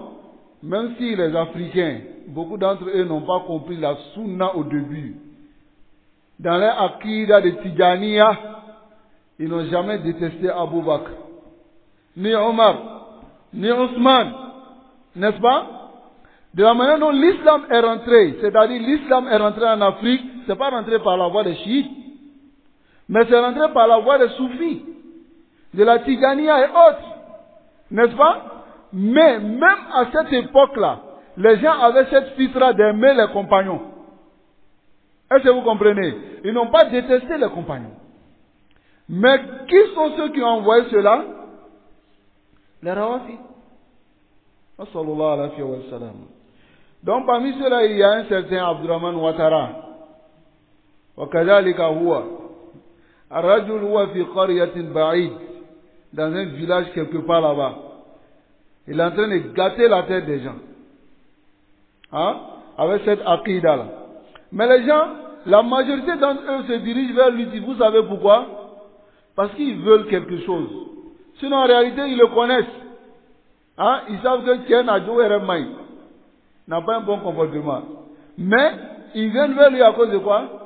même si les Africains, beaucoup d'entre eux n'ont pas compris la sunna au début, dans leur akida de Tijaniya, ils n'ont jamais détesté Abu Bakr, ni Omar, ni Ousmane, n'est-ce pas? De la manière dont l'islam est rentré, c'est-à-dire l'islam est rentré en Afrique, c'est pas rentré par la voie des chiites, mais c'est rentré par la voie des soufis, de la Tijaniya et autres, n'est-ce pas? Mais même à cette époque-là, les gens avaient cette fitra d'aimer les compagnons. Est-ce que vous comprenez? Ils n'ont pas détesté les compagnons. Mais qui sont ceux qui ont envoyé cela? Les Rawafi. Donc parmi ceux-là, il y a un certain Abdurrahman Ouattara. وكذلك هو الرجل هو في قرية بعيد, dans un village quelque part là-bas. Il est en train de gâter la tête des gens. Hein? Avec cette aqida là. Mais les gens, la majorité d'entre eux se dirigent vers lui. Vous savez pourquoi? Parce qu'ils veulent quelque chose. Sinon en réalité ils le connaissent. Hein? Ils savent que Ken Adjo Eremai n'a pas un bon comportement. Mais ils viennent vers lui à cause de quoi?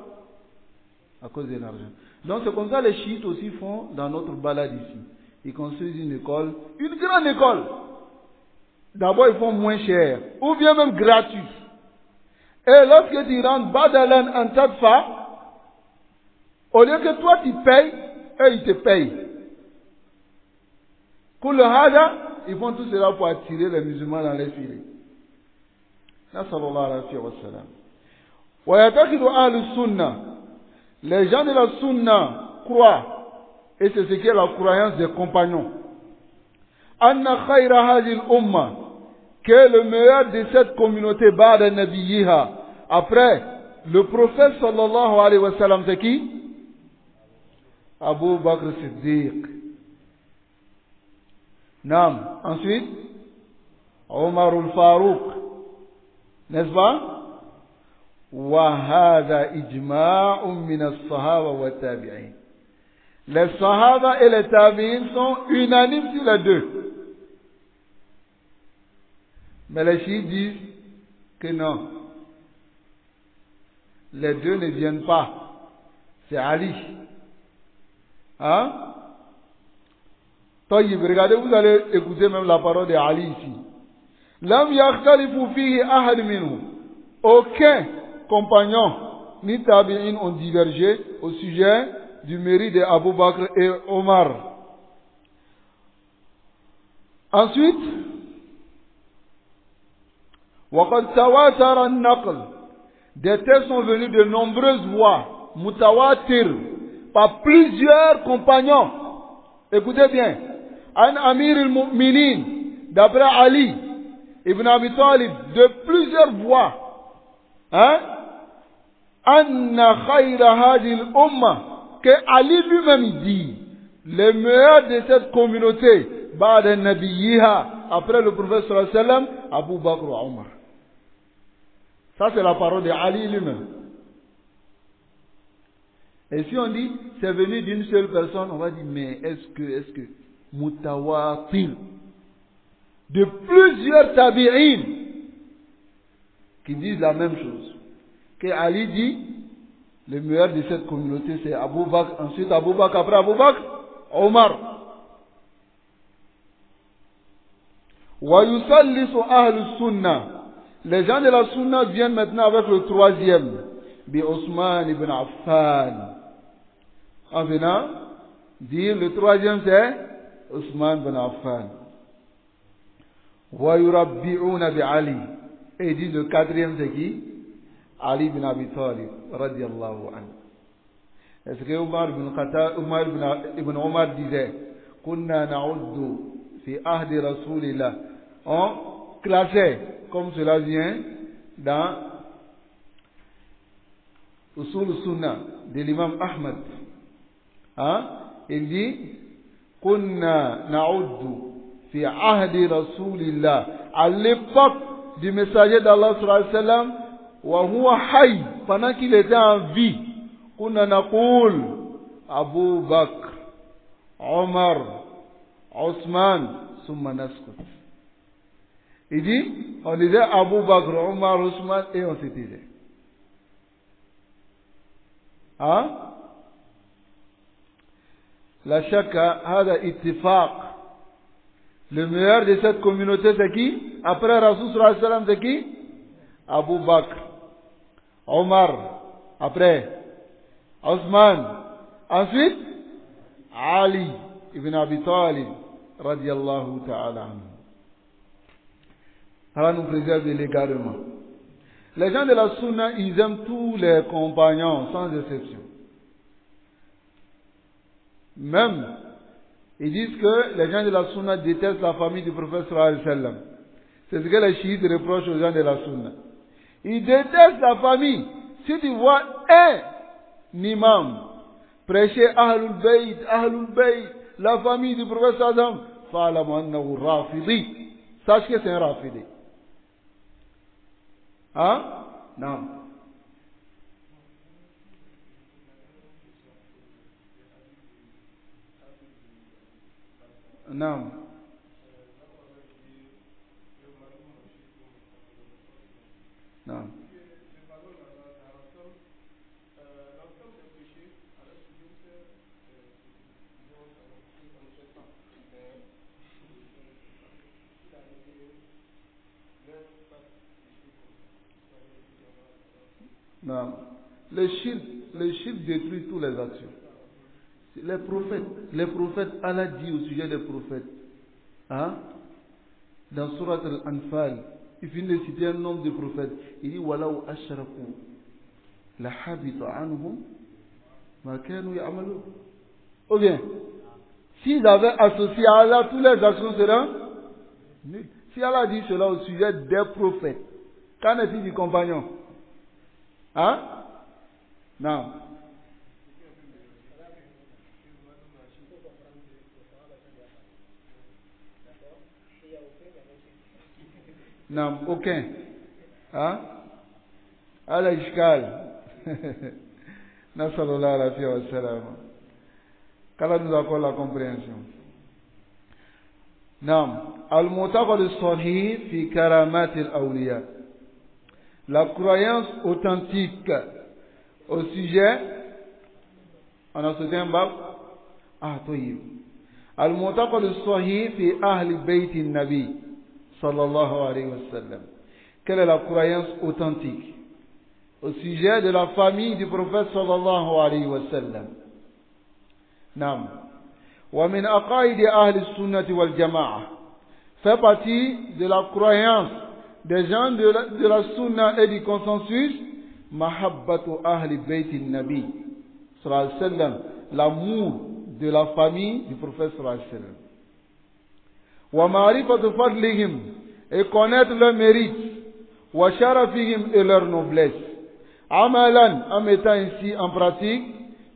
À cause de l'argent. Donc c'est comme ça les chiites aussi font dans notre balade ici. Ils construisent une école, une grande école. D'abord ils font moins cher, ou bien même gratuit. Et lorsque tu rentres Badalan en Tadfa, au lieu que toi tu payes, eux ils te payent. Pour le hada, ils font tout cela pour attirer les musulmans dans les filets. Nassallallahu alayhi wa sallam. Wa yatakidu ahlu sunnah. Les gens de la sunna croient, et c'est ce qui est la croyance des compagnons, anna khayra hadhihi al-umma, que le meilleur de cette communauté ba'da nabiyha, après le prophète sallallahu alayhi wa sallam, c'est qui? Abu Bakr Siddiq. Naam. Ensuite, Omar al-Farouq, n'est-ce pas? وهذا إجماع من الصحابة والتابعين. Les Sahaba et les Tabi'in sont unanimes sur les deux. Mais les chiites disent que non. Les deux ne viennent pas. C'est Ali. Hein? Regardez, vous allez écouter même la parole de Ali ici. Lam yakhtalifu fihi ahad minhum. Aucun compagnon ni tabi'in ont divergé au sujet du mérite de Abu Bakr et Omar. Ensuite, وَقَدْ تَوَاتَرَ النَّقْلِ, des textes sont venus de nombreuses voix, mutawatir, par plusieurs compagnons. Écoutez bien, An Amir al-Mu'minin, d'après Ali ibn Abi Talib, de plusieurs voix. Hein? Anna khayra hadhihi al-umma, que Ali lui-même dit, le meilleur de cette communauté, ba'da nabiyha, après le prophète sallallahu alayhi wa sallam, Abu Bakr wa Omar. Ça c'est la parole de Ali lui-même. Et si on dit c'est venu d'une seule personne, on va dire mais est-ce que mutawatir, de plusieurs tabi'in qui disent la même chose. Que Ali dit le meilleur de cette communauté c'est Abu Bakr, ensuite Abu Bakr, après Abu Bakr, Omar. Wa yusallisu ahlu sunnah, les gens de la sunna viennent maintenant avec le troisième, bi Ousmane ibn Affan. En venant dire le troisième c'est Ousmane ibn Affan. Wa yurabbi'una bi Ali, et dit le quatrième c'est qui? Ali ibn Abi Talib radiyallahu anhu. Est-ce que Omar ibn Omar disait kunna na'uddu fi ahdi rasulillah, on classait comme cela vient dans Usul Sunnah de l'imam Ahmad, hein? Il dit kunna na'uddu fi ahdi rasulillah, à l'époque du messager d'Allah sallallahu alayhi wa sallam, wa huwa hayy, pendant qu'il était en vie, kunna naqul Abu Bakr, Omar, Osman, summa naskut. Il dit, on disait Abu Bakr, Omar, Osman, et on se taisait. Hein? La shakka, hada ittifaq. Le meilleur de cette communauté, c'est qui? Après Rasul sallallahu alayhi wa sallam, c'est qui? Abu Bakr, Omar, après Osman, ensuite Ali ibn Abi Talib radiyallahu ta'ala anhu. Allah nous préserve de l'égarement. Les gens de la Sunna, ils aiment tous les compagnons sans exception. Même ils disent que les gens de la Sunna détestent la famille du prophète sallallahu alayhi wa sallam. C'est ce que les chiites reprochent aux gens de la Sunna. Ils détestent la famille. Si tu vois un imam prêcher Ahlul Bayt, la famille du prophète sallallahu alayhi wa sallam, rafidi. Sache que c'est un rafidi. Hein? Non. Non. Non. Non. Le shirk détruit toutes les actions. Les prophètes, Allah dit au sujet des prophètes, hein? Dans Surat Al-Anfal, il finit de citer un nombre de prophètes. Il dit Walau ashraku la habita anhum ma kanu ya'malun. Ou bien, s'ils avaient associé à Allah, toutes les actions seraient nulles. Si Allah dit cela au sujet des prophètes, qu'en est-il du compagnon? Hein? Non. Non, aucun. Hein? Al-Ishkal. Nasallallahu alayhi wa sallam. Qu'Allah nous accorde la compréhension. Non. Al-Mu'taqad as-Sahih fi karamat al-awliya. La croyance authentique au sujet, on a sauté un bab. Toyib. Al-Mu'taqad as-Sahih fi ahli bayt an-Nabi sallallahu alayhi wa sallam. Quelle est la croyance authentique au sujet de la famille du prophète sallallahu alayhi wa sallam? Nam. Wa min aqaid ahli sunnati wal jama'a. Fait partie de la croyance des gens de la sunna et du consensus, mahabbatu ahli bayti nabi sallallahu alayhi wa sallam, l'amour de la famille du prophète sallallahu alayhi wa sallam. Wa ma'rifatu fadlihim, et connaître leur mérite, wa sharafihim, et leur noblesse. Amalan, en mettant ici en pratique,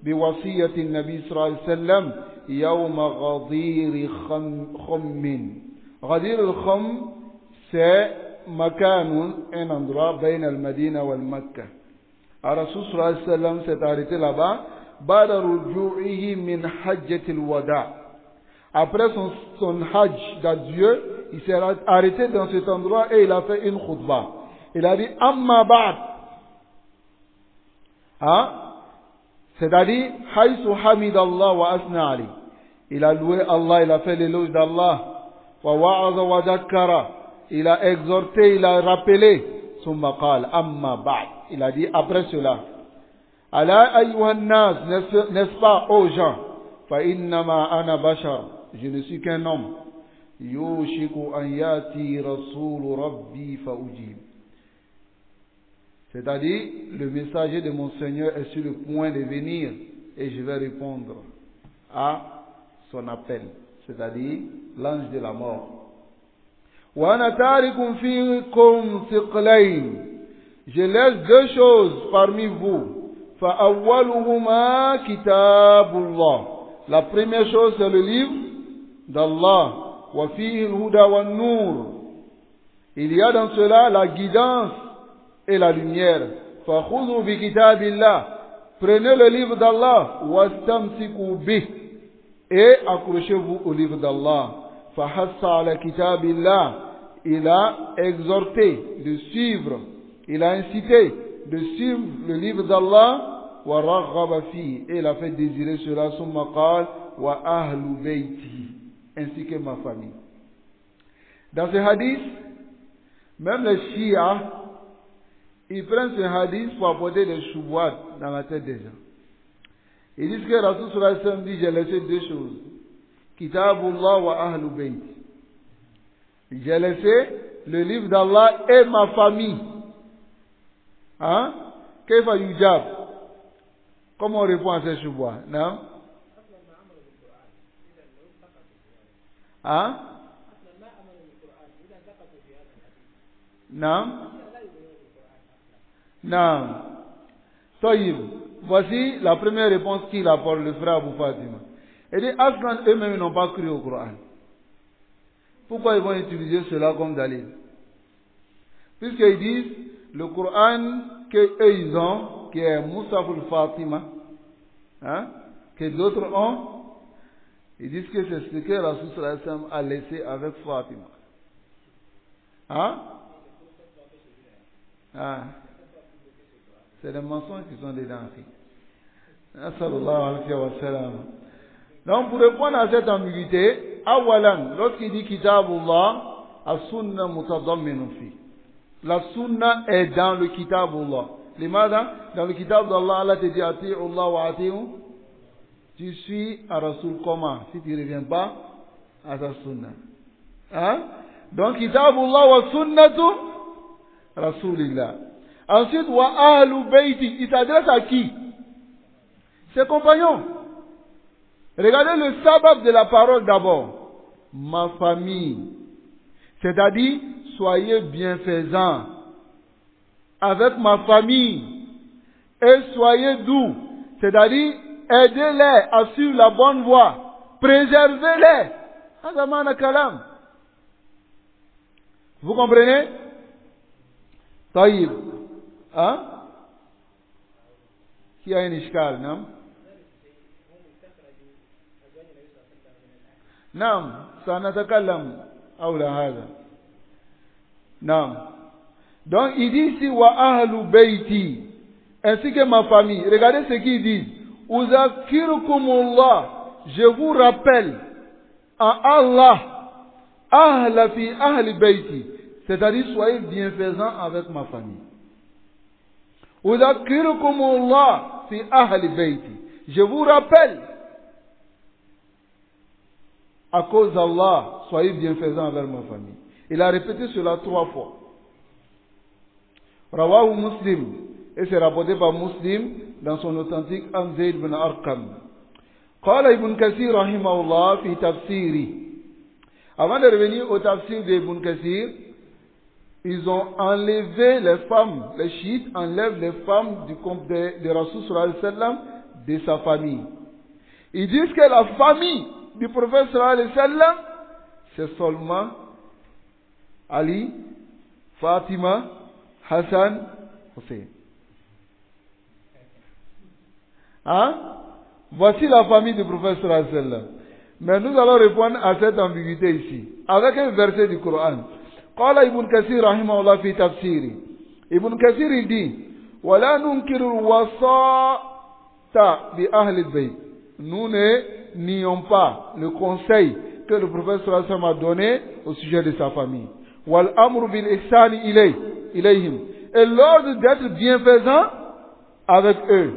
bi wasiyati nabi sallallahu alayhi wa sallam, yawma ghadir khammin. Ghadir al-kham, c'est makanun, un endroit, bain al-Madina wal Makkah. Rasul sallallahu alayhi wa sallam s'est arrêté là-bas, ba'da ruju'ihi min hajjatil wada'. Après son hajj d'adieu, il s'est arrêté dans cet endroit et il a fait une khutbah. Il a dit Amma ba'd. Hein? C'est-à-dire Haythu hamidallah wa asna ali. Il a loué Allah, il a fait l'éloge d'Allah. Wa wa'aza wa dhakkara. Il a exhorté, il a rappelé. Summa qala amma ba'd. Il a dit après cela. Ala ayyuhan nas, n'est-ce pas, ô gens? Fa innama ana bashar. Je ne suis qu'un homme. Yushiku an yati rasul rabbi fa ujib. C'est-à-dire, le messager de mon Seigneur est sur le point de venir et je vais répondre à son appel. C'est-à-dire, l'ange de la mort. Wa ana tarikum fikum thiqlayn. Je laisse deux choses parmi vous. Fa awwaluhuma kitabullah. La première chose, c'est le livre d'Allah. Wa fihi al-huda wa an-nur. Il y a dans cela la guidance et la lumière. Fakhudhu bi kitabillah. Prenez le livre d'Allah. Wastamsiku bih. Et accrochez-vous au livre d'Allah. Fahassa ala kitabillah. Il a exhorté de suivre. Il a incité de suivre le livre d'Allah. Wa raghaba fi. Et il a fait désirer cela. Summa qal wa ahlu bayti. Ainsi que ma famille. Dans ce hadith, même les Shia, ils prennent ce hadith pour apporter des choubouats dans la tête des gens. Ils disent que Rasul sallallahu alayhi wa sallam dit, j'ai laissé deux choses. Kitabullah wa ahlu bayt. J'ai laissé le livre d'Allah et ma famille. Hein? Kayfa yujab? Comment on répond à ces choubouats? Non? Hein? Non? Non. Taïb. Voici la première réponse qu'il apporte le frère Abu Fatima. Il dit, Aslan eux-mêmes n'ont pas cru au Coran. Pourquoi ils vont utiliser cela comme dalil? Puisqu'ils disent, le Coran qu'eux ils ont, qui est Musaf al-Fatima, hein, que d'autres ont, ils disent que c'est ce que Rasul sallallahu alayhi wa sallam a laissé avec Fatima. Hein? Ah. C'est des mensonges qui sont dedans. Donc pour répondre à cette ambiguïté, awalan, lorsqu'il dit Kitabullah, as-sunnah mutadamminun fi. La sunna est dans le Kitabullah. Limada, dans le Kitab d'Allah, Allah te dit ati'u Allah wa ati'u. Tu suis à Rasul comment? Si tu ne reviens pas à sa sunna. Hein? Donc Kitabullah wa sunnatu Rasulillah. Ensuite, wa ahlu bayti, il s'adresse à qui? Ses compagnons. Regardez le sabab de la parole d'abord. Ma famille. C'est-à-dire, soyez bienfaisants avec ma famille. Et soyez doux. C'est-à-dire, aidez-les à suivre la bonne voie. Préservez-les. Hazamana kalam. Vous comprenez? Taïb. Hein? Qui a un ishkal, non? Non, ça n'atakalam awla hada. Non. Donc il dit ici wa ahlu bayti, ainsi que ma famille. Regardez ce qu'il dit. Uzakirukumullah, je vous rappelle à Allah, ahla fi ahli bayti, c'est-à-dire soyez bienfaisants avec ma famille. Uzakirukumullah fi ahli bayti, je vous rappelle à cause d'Allah, soyez bienfaisants envers ma famille. Il a répété cela 3 fois. Rawahu Muslim, et c'est rapporté par Muslim dans son authentique An Zayd ibn Arqam. Qala Ibn Kathir rahimahullah fi tafsiri. Avant de revenir au tafsir d'Ibn Kathir, ils ont enlevé les femmes, les chiites enlèvent les femmes du compte de Rasul sallallahu alayhi wa sallam de sa famille. Ils disent que la famille du prophète sallallahu alayhi wa sallam, c'est seulement Ali, Fatima, Hassan, Hussein. Hein? Voici la famille du prophète sallallahu alayhi wa sallam. Mais nous allons répondre à cette ambiguïté ici, avec un verset du Coran. Qala Ibn Kathir rahimahullah fi tafsiri. Ibn Kathir il dit, وَلَا نُنْكِرُ الْوَصَاةَ بِأَهْلِ الْبَيْتِ. Nous ne nions pas le conseil que le prophète sallallahu alayhi wa sallam a donné au sujet de sa famille. وَالْأَمْرُ بِالْإِحْسَانِ إِلَيْهِمْ. Et l'ordre d'être bienfaisant avec eux.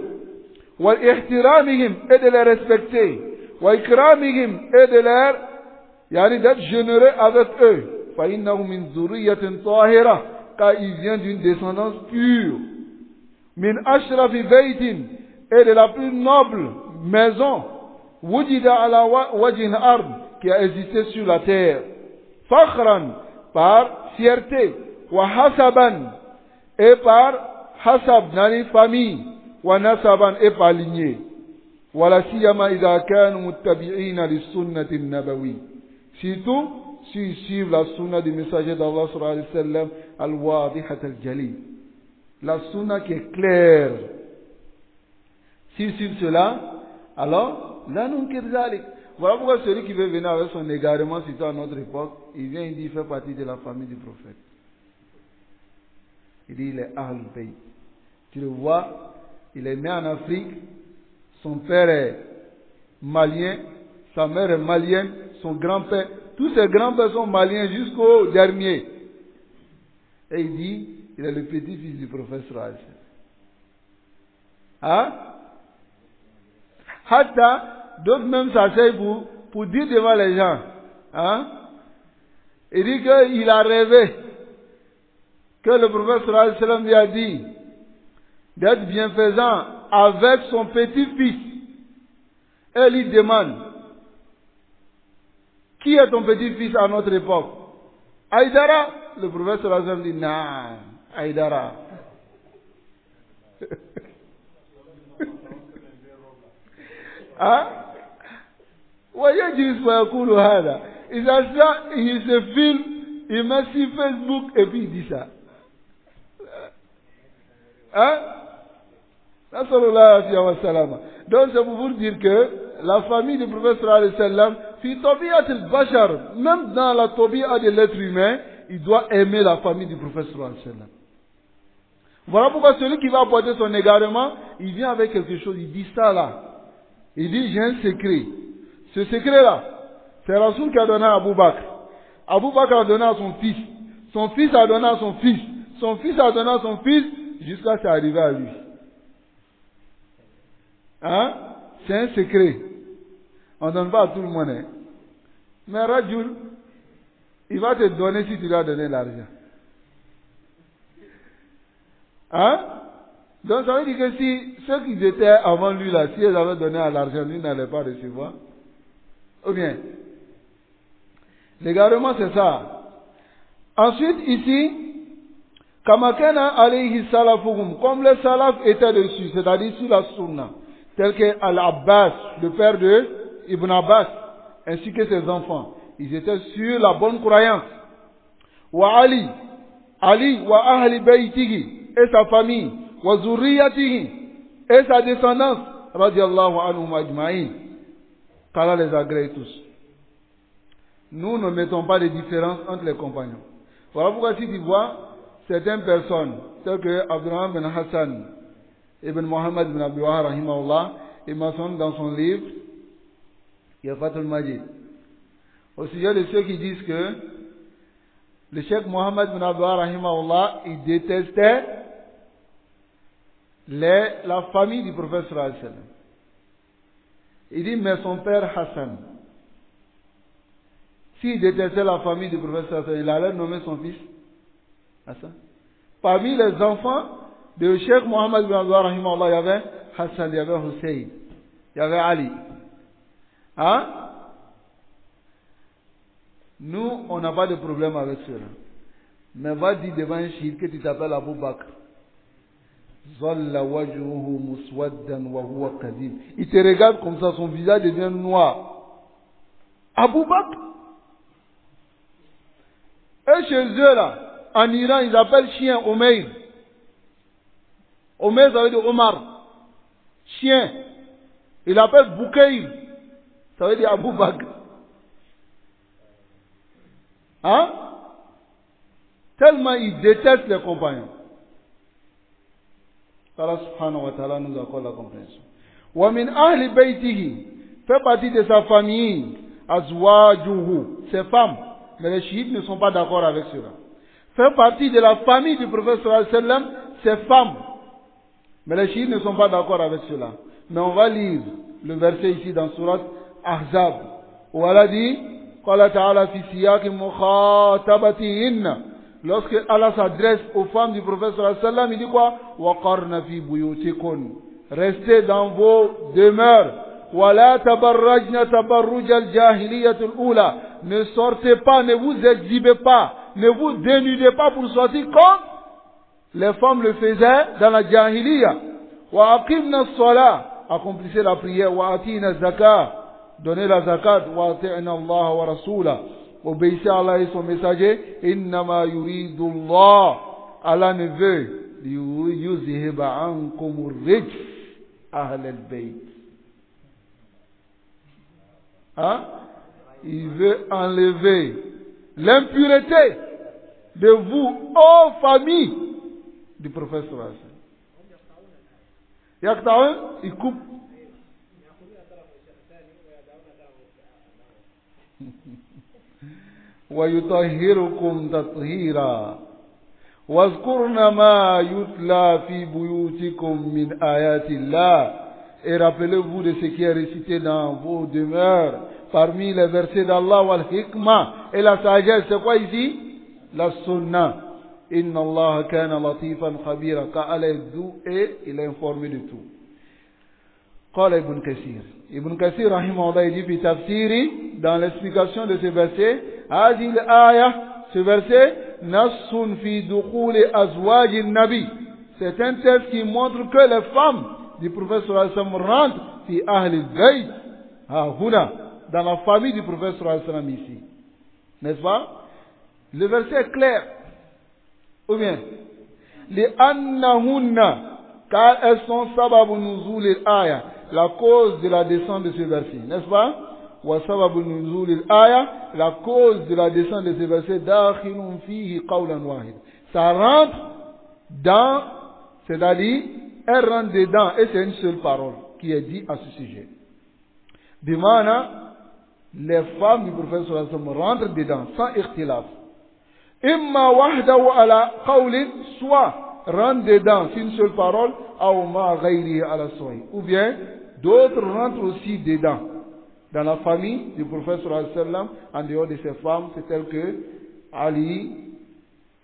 وَالْإِحْتِرَامِهِمْ. Et de les respecter. وَإِكْرَامِهِمْ. Et de leur, d'être généreux avec eux. فَإِنَّهُ مِنْ ذُرِّيَّةٍ طَاهِرَةٍ. Car il vient d'une descendance pure. مِنْ أَشْرَفِ بَيْتٍ. Et de la plus noble maison. وُجِدَ عَلَى وَجْهِ الْأَرْضِ. Qui a existé sur la terre. فَخْرًا. Par fierté. وَحَسَبًا. Et par hasab, dans les familles. وَنَسَبًا. Et par lignée. وَلَا سِيَّمَا إِذَا كَانُوا مُتَّبِعِينَ لِلسُّنَّةِ النَّبَوِيِّةِ. Surtout, s'ils suivent la sunna du messager d'Allah sallallahu alayhi wa sallam, al-wadihat al-jali. La sunna qui est claire. S'ils suivent cela, alors, la nunkir zalik. Voilà pourquoi celui qui veut venir avec son égarement, surtout à notre époque, il vient, il dit, il fait partie de la famille du prophète. Il dit, il est Ahlul Bayt. Tu le vois, il est né en Afrique, son père est malien, sa mère est malienne, son grand-père, tous ses grands-pères sont maliens jusqu'au dernier. Et il dit, il est le petit-fils du prophète Raj. Hein? Hatta, d'autres même s'asseyent pour dire devant les gens. Hein? Il dit qu'il a rêvé que le prophète sallallahu alayhi wa sallam lui a dit d'être bienfaisant avec son petit-fils. Et lui demande, qui est ton petit-fils à notre époque? Aïdara. Le prophète sallallahu alayhi wa sallam dit, non, Aïdara. Hein? Voyez, il s'assoit, il se filme, il met sur Facebook et puis il dit ça. Hein? Donc c'est pour vous dire que la famille du prophète sallallahu alayhi wa sallam, fi tabi'at al-bashar, même dans la tabi'a de l'être humain, il doit aimer la famille du prophète sallallahu alayhi wa sallam. Voilà pourquoi celui qui va apporter son égarement, il vient avec quelque chose, il dit ça là. Il dit, j'ai un secret. Ce secret-là, c'est Rasoul qui a donné à Abu Bakr. Abu Bakr a donné à son fils. Son fils a donné à son fils. Son fils a donné à son fils, jusqu'à ce que c'est arrivé à lui. Hein? C'est un secret. On ne donne pas à tout le monde. Hein? Mais Rajoul, il va te donner si tu lui as donné l'argent. Hein? Donc ça veut dire que si ceux qui étaient avant lui là, si ils avaient donné à l'argent, lui n'allait pas recevoir. Ou bien, l'égarement c'est ça. Ensuite ici, Kamakana alayhi salafuhum, comme les salafs étaient dessus, c'est-à-dire sur la sunna, tel que Al-Abbas, le père de Ibn Abbas, ainsi que ses enfants, ils étaient sur la bonne croyance. Wa Ali wa ahli baytihi, et sa famille, wa zurriyatihi, et sa descendance, radiallahu anhum ajma'in, qu'Allah les agrée tous. Nous ne mettons pas de différence entre les compagnons. Voilà pourquoi si tu vois certaines personnes, telles que Abdurrahman bin Hassan, Ibn Muhammad bin Abdul Wahhab rahimahullah, il mentionne dans son livre, Yafatul Majid, au sujet de ceux qui disent que le Cheikh Mohammed bin Abdul Wahhab rahimahullah, il détestait la famille du prophète sallallahu alayhi wa sallam. Il dit, mais son père Hassan, s'il détestait la famille du prophète sallallahu alayhi wa sallam, il allait nommer son fils Hassan. Parmi les enfants de Cheikh Mohammed bin Abdul Wahhab rahimahullah, il y avait Hassan, il y avait Hussein, il y avait Ali. Hein? Nous, on n'a pas de problème avec cela. Mais va dire devant un chiite que tu t'appelles Abu Bakr. Il te regarde comme ça, son visage devient noir. Abu Bakr. Et chez eux là, en Iran, ils appellent chien Omeir. Omeir, ça veut dire Omar. Chien. Il appelle Boukaïr. Ça veut dire Abu Bakr. Hein? Tellement ils détestent les compagnons. Allah subhanahu wa ta'ala nous accorde la compréhension. Wa min ahli baytihi, fait partie de sa famille, azwajuhu, ses femmes. Mais les chiites ne sont pas d'accord avec cela. Fait partie de la famille du prophète sallallahu alayhi wa sallam, ses femmes. Mais les chiites ne sont pas d'accord avec cela. Mais on va lire le verset ici dans Surat Ahzab. Où Allah dit, Qala ta'ala fi siyaki mukhatabatihinna. Lorsque Allah s'adresse aux femmes du prophète sallallahu alayhi wa sallam, il dit quoi? Waqarna fi buyutikun. Restez dans vos demeures. Wala tabarrajna tabarruj al-jahiliyatul ula. Ne sortez pas, ne vous exhibez pas, ne vous dénudez pas pour sortir comme les femmes le faisaient dans la jahiliya. Wa aqimna as-salah. Accomplissez la prière. Wa atina zakat. donnez la zakat, wa ati'na Allah wa rasulah, obéissez à Allah et son messager, innama yuridu Allah, Allah ne veut, yuzhiba ankum ar-rijs ahl al-bayt. Hein? Il veut enlever l'impureté de vous, ô famille du prophète sallallahu alayhi wa sallam. Yaqta'un, il coupe. Wa yutahhirukum tathira. Wazkurna ma yutla fi buyutikum min ayati Allah. Et rappelez-vous de ce qui est récité dans vos demeures, parmi les versets d'Allah wal hikmah. Et la sagesse, c'est quoi ici? La sunna. Inna Allah kana latifan khabira. Car Allah est doux et il est informé de tout. Qala Ibn Kathir. Ibn Kathir, rahimahullah, il dit, fi tafsiri, dans l'explication de ce verset, Hadil ayah, ce verset, Nassun fi dukhuli azwaj nabi. C'est un texte qui montre que les femmes du prophète sallallahu alayhi wa sallam rentrent fi ahli al-bayt, huna, dans la famille du prophète sallallahu alayhi wa sallam ici. N'est-ce pas? Le verset est clair. Ou bien, li annahunna, car elles sont sababu nuzul al-ayah, la cause de la descente de ce verset, n'est-ce pas? Wa sababu nuzul al-ayah, la cause de la descente de ce verset, dakhilun fihi qawlan wahid. Ça rentre dans, c'est-à-dire, elle rentre dedans, et c'est une seule parole qui est dite à ce sujet. Bimana, les femmes du prophète sallallahu alayhi wa sallam rentrent dedans, sans ikhtilaf. Imma wahdahu ala qawlin, soit rentrent dedans, c'est une seule parole, ou ma ghayrihi ala soy. Ou bien, d'autres rentrent aussi dedans. Dans la famille du prophète sallallahu alayhi wa sallam, en dehors de ces femmes, c'est tel que Ali,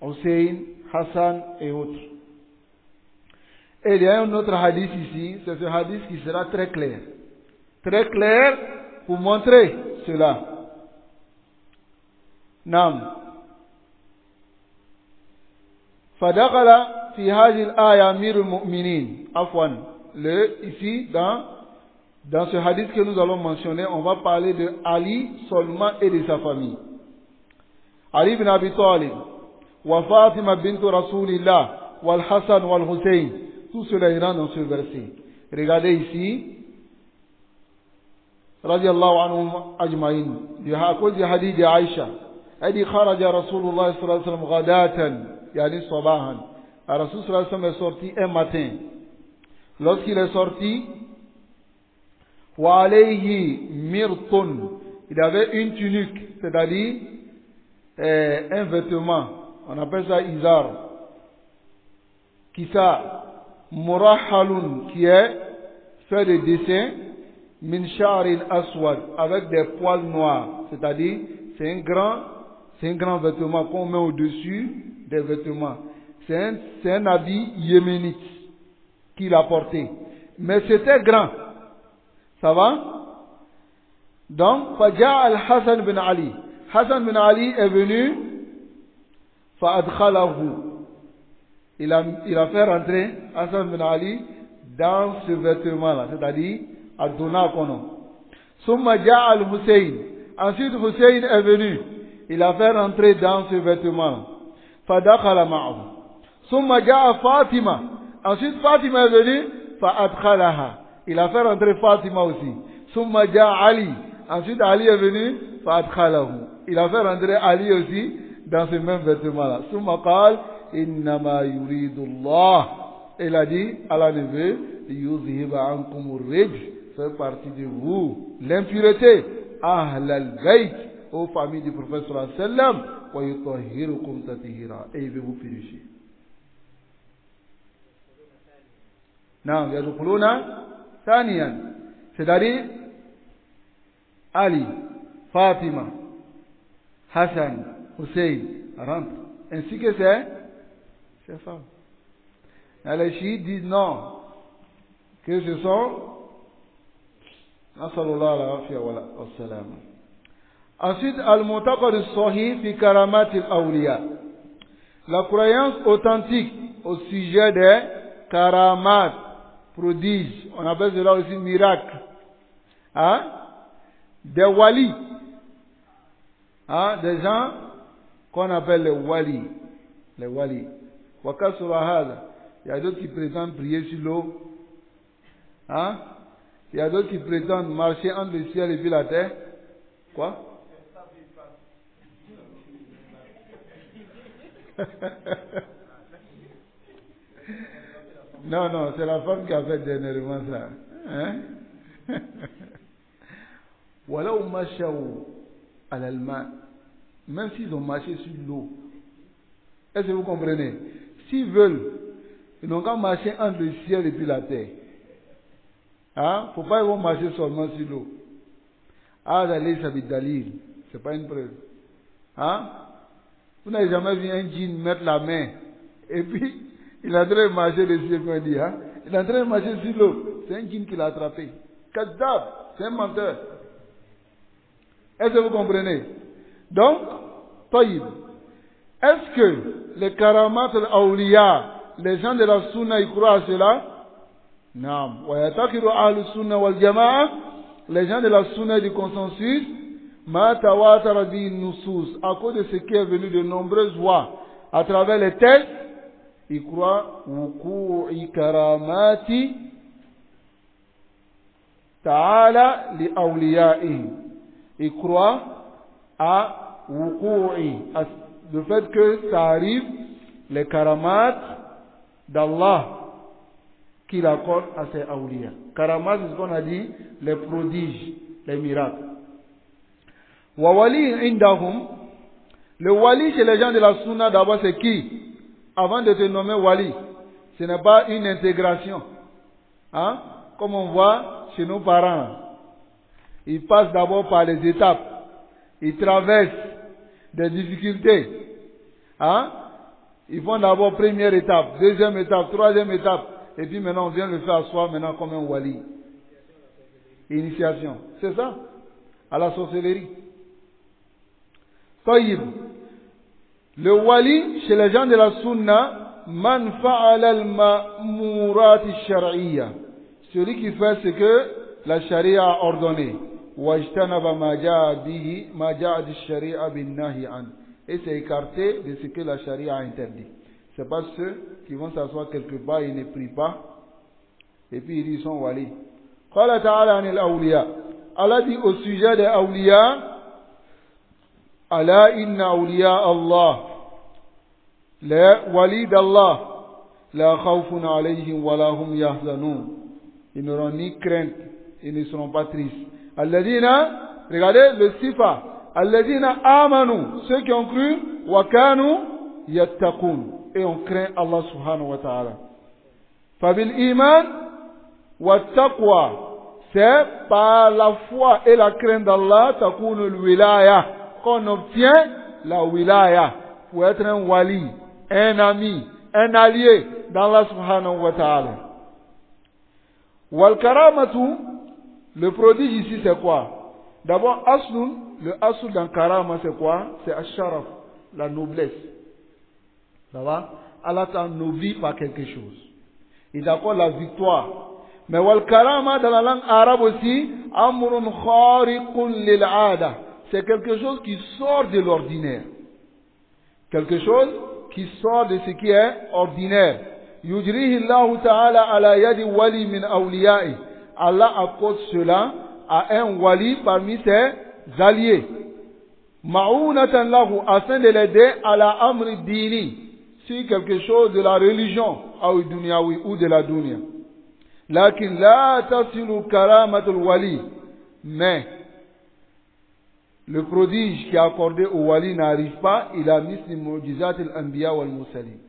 Hussein, Hassan et autres. Et il y a un autre hadith ici, c'est ce hadith qui sera très clair. Très clair pour montrer cela. Nam. Fadakala fi hadhihi al-aya amirul mu'minin. Afwan. Ici, dans ce hadith que nous allons mentionner, on va parler de Ali seulement et de sa famille. Ali ibn Abi Talib, wa Fatima bint Rasulillah, wal Hassan wal Hussein. Tout cela ira dans ce verset. Regardez ici. Radiallahu anhum ajma'in. À cause du hadith de Aïcha. Elle dit, kharaja Rasulullah sallallahu alayhi wa sallam ghadatan, yani sabahan. Rasul sallallahu alayhi wa sallam est sorti un matin. Lorsqu'il est sorti, wa alayhi mirtun. Il avait une tunique, c'est-à-dire un vêtement. On appelle ça izar. Kisa. Murahalun, qui est fait de dessins, min sha'rin aswad, avec des poils noirs, c'est-à-dire c'est un grand vêtement qu'on met au-dessus des vêtements. C'est un habit yéménite qu'il a porté, mais c'était grand. Ça va? Donc, Faja al-Hassan bin Ali. Hassan bin Ali est venu, fa'adkhalahu. Il a fait rentrer Hassan bin Ali dans ce vêtement-là, c'est-à-dire à Donakono. Summa Ja'a al-Hussein. Ensuite, Hussein est venu. Il a fait rentrer dans ce vêtement-là. Fadakhala ma'ahu. Summa Ja'a Fatima. Ensuite, Fatima est venue. Fa'adkhalaha. Il a fait rentrer Fatima aussi. Summa Ja'a Ali. Ensuite, Ali est venu. Fa'adkhalahu. Il a fait rentrer Ali aussi dans ce même vêtement-là. Summa qal. Innama yuridu Allah. Il a dit, Allah ne veut, yuzhiba ankum ar-rijs, fait partie de vous, l'impureté, ahlal bayt, aux familles du prophète sallallahu alayhi wa sallam, wa yutahhirukum tathira, et il veut vous purifier. Non, yadkhuluna thaniyan, c'est-à-dire Ali, Fatima, Hassan, Hussein rentrent, ainsi que ces femmes. Et les chiites disent non, que ce sont ensuite al-mu'taqad as-sahih fi karamat al-awliya, la croyance authentique au sujet des karamat, prodiges, on appelle cela aussi miracle, hein? des walis, hein, des gens qu'on appelle les walis. Les walis. Il y a d'autres qui prétendent prier sur l'eau. Hein? Il y a d'autres qui prétendent marcher entre le ciel et puis la terre. Quoi? Non, c'est la femme qui a fait dernièrement ça. Hein? Voilà où marchent à l'Allemagne. Même s'ils ont marché sur l'eau. Est-ce que vous comprenez? S'ils veulent, ils n'ont qu'à marcher entre le ciel et puis la terre. Hein? Faut pas qu'ils vont marcher seulement sur l'eau. Ah, d'aller s'habiller dalil. C'est pas une preuve. Hein? Vous n'avez jamais vu un djinn mettre la main et puis il est en train de marcher dessus et puis on dit, hein? Il est en train de marcher sur l'eau. C'est un djinn qui l'a attrapé. Kadab, c'est un menteur. Est-ce que vous comprenez? Donc, Taïb. Est-ce que les karamat al-awliya, les gens de la sunna, ils croient à cela? Non. Wa yatakiru ahlus sunna wal jama'a, les gens de la sunna et du consensus, ma tawatara bi nusus, à cause de ce qui est venu de nombreuses voix à travers les textes, ils croient wuku'i karamati ta'ala li awliya'i. Ils croient à wuku'i, le fait que ça arrive, les karamat d'Allah qu'il accorde à ses awliya. Karamat, c'est ce qu'on a dit, les prodiges, les miracles. Wa wali indahum, le wali chez les gens de la sunna d'abord c'est qui? Avant de te nommer wali, ce n'est pas une intégration. Hein? Comme on voit chez nos parents. Ils passent d'abord par les étapes. Ils traversent des difficultés. Hein? Ils font d'abord première étape, deuxième étape, troisième étape. Et puis maintenant on vient le faire asseoir maintenant comme un wali. Initiation. C'est ça? À la sorcellerie. Taïb. Le wali, chez les gens de la sunna, man fa'ala al-ma'murat al-shar'iyya. Celui qui fait ce que la charia a ordonné. Wajtanaba ma ja'a bihi, ma ja'a al-shari'a bin nahi an. Et c'est écarté de ce que la charia a interdit. C'est pas ceux qui vont s'asseoir quelque part, ils ne prient pas, et puis ils disent sont wali. Qala ta'ala anil awliya. Allah dit au sujet des awliya, ala inna awliya Allah, les wali d'Allah, la khawfun alayhim wa la hum yahzanun. Ils n'auront ni crainte, ils ne seront pas tristes. Alladina, regardez le sifa, alladina amanu, ceux qui ont cru, wa kanu yattaqun. Et on craint Allah subhanahu wa ta'ala. Fabil iman wa taqwa, c'est par la foi et la crainte d'Allah takunu al-wilaya qu'on obtient la wilaya pour être un wali, un ami, un allié d'Allah subhanahu wa ta'ala. Wal karamatu, le prodige ici c'est quoi? D'abord aslun, le asl dans karama c'est quoi? C'est asharaf, la noblesse. Ça va? Allah t'ennoblit par quelque chose. Il accorde la victoire. Mais wal karama dans la langue arabe aussi, amrun khariqun lil aada. C'est quelque chose qui sort de l'ordinaire. Quelque chose qui sort de ce qui est ordinaire. Yujrihi Allah ta'ala ala yadi wali min awliya'i. Allah accorde cela à un wali parmi ses alliés. Ma'unatan lahu, afin de l'aider à la amri dini. Si quelque chose de la religion ou de la dunya. Lakin la tasilu karamatul wali. Mais le prodige qui est accordé au wali n'arrive pas, il a mis les mu'jizat al-anbiya wal mursalin.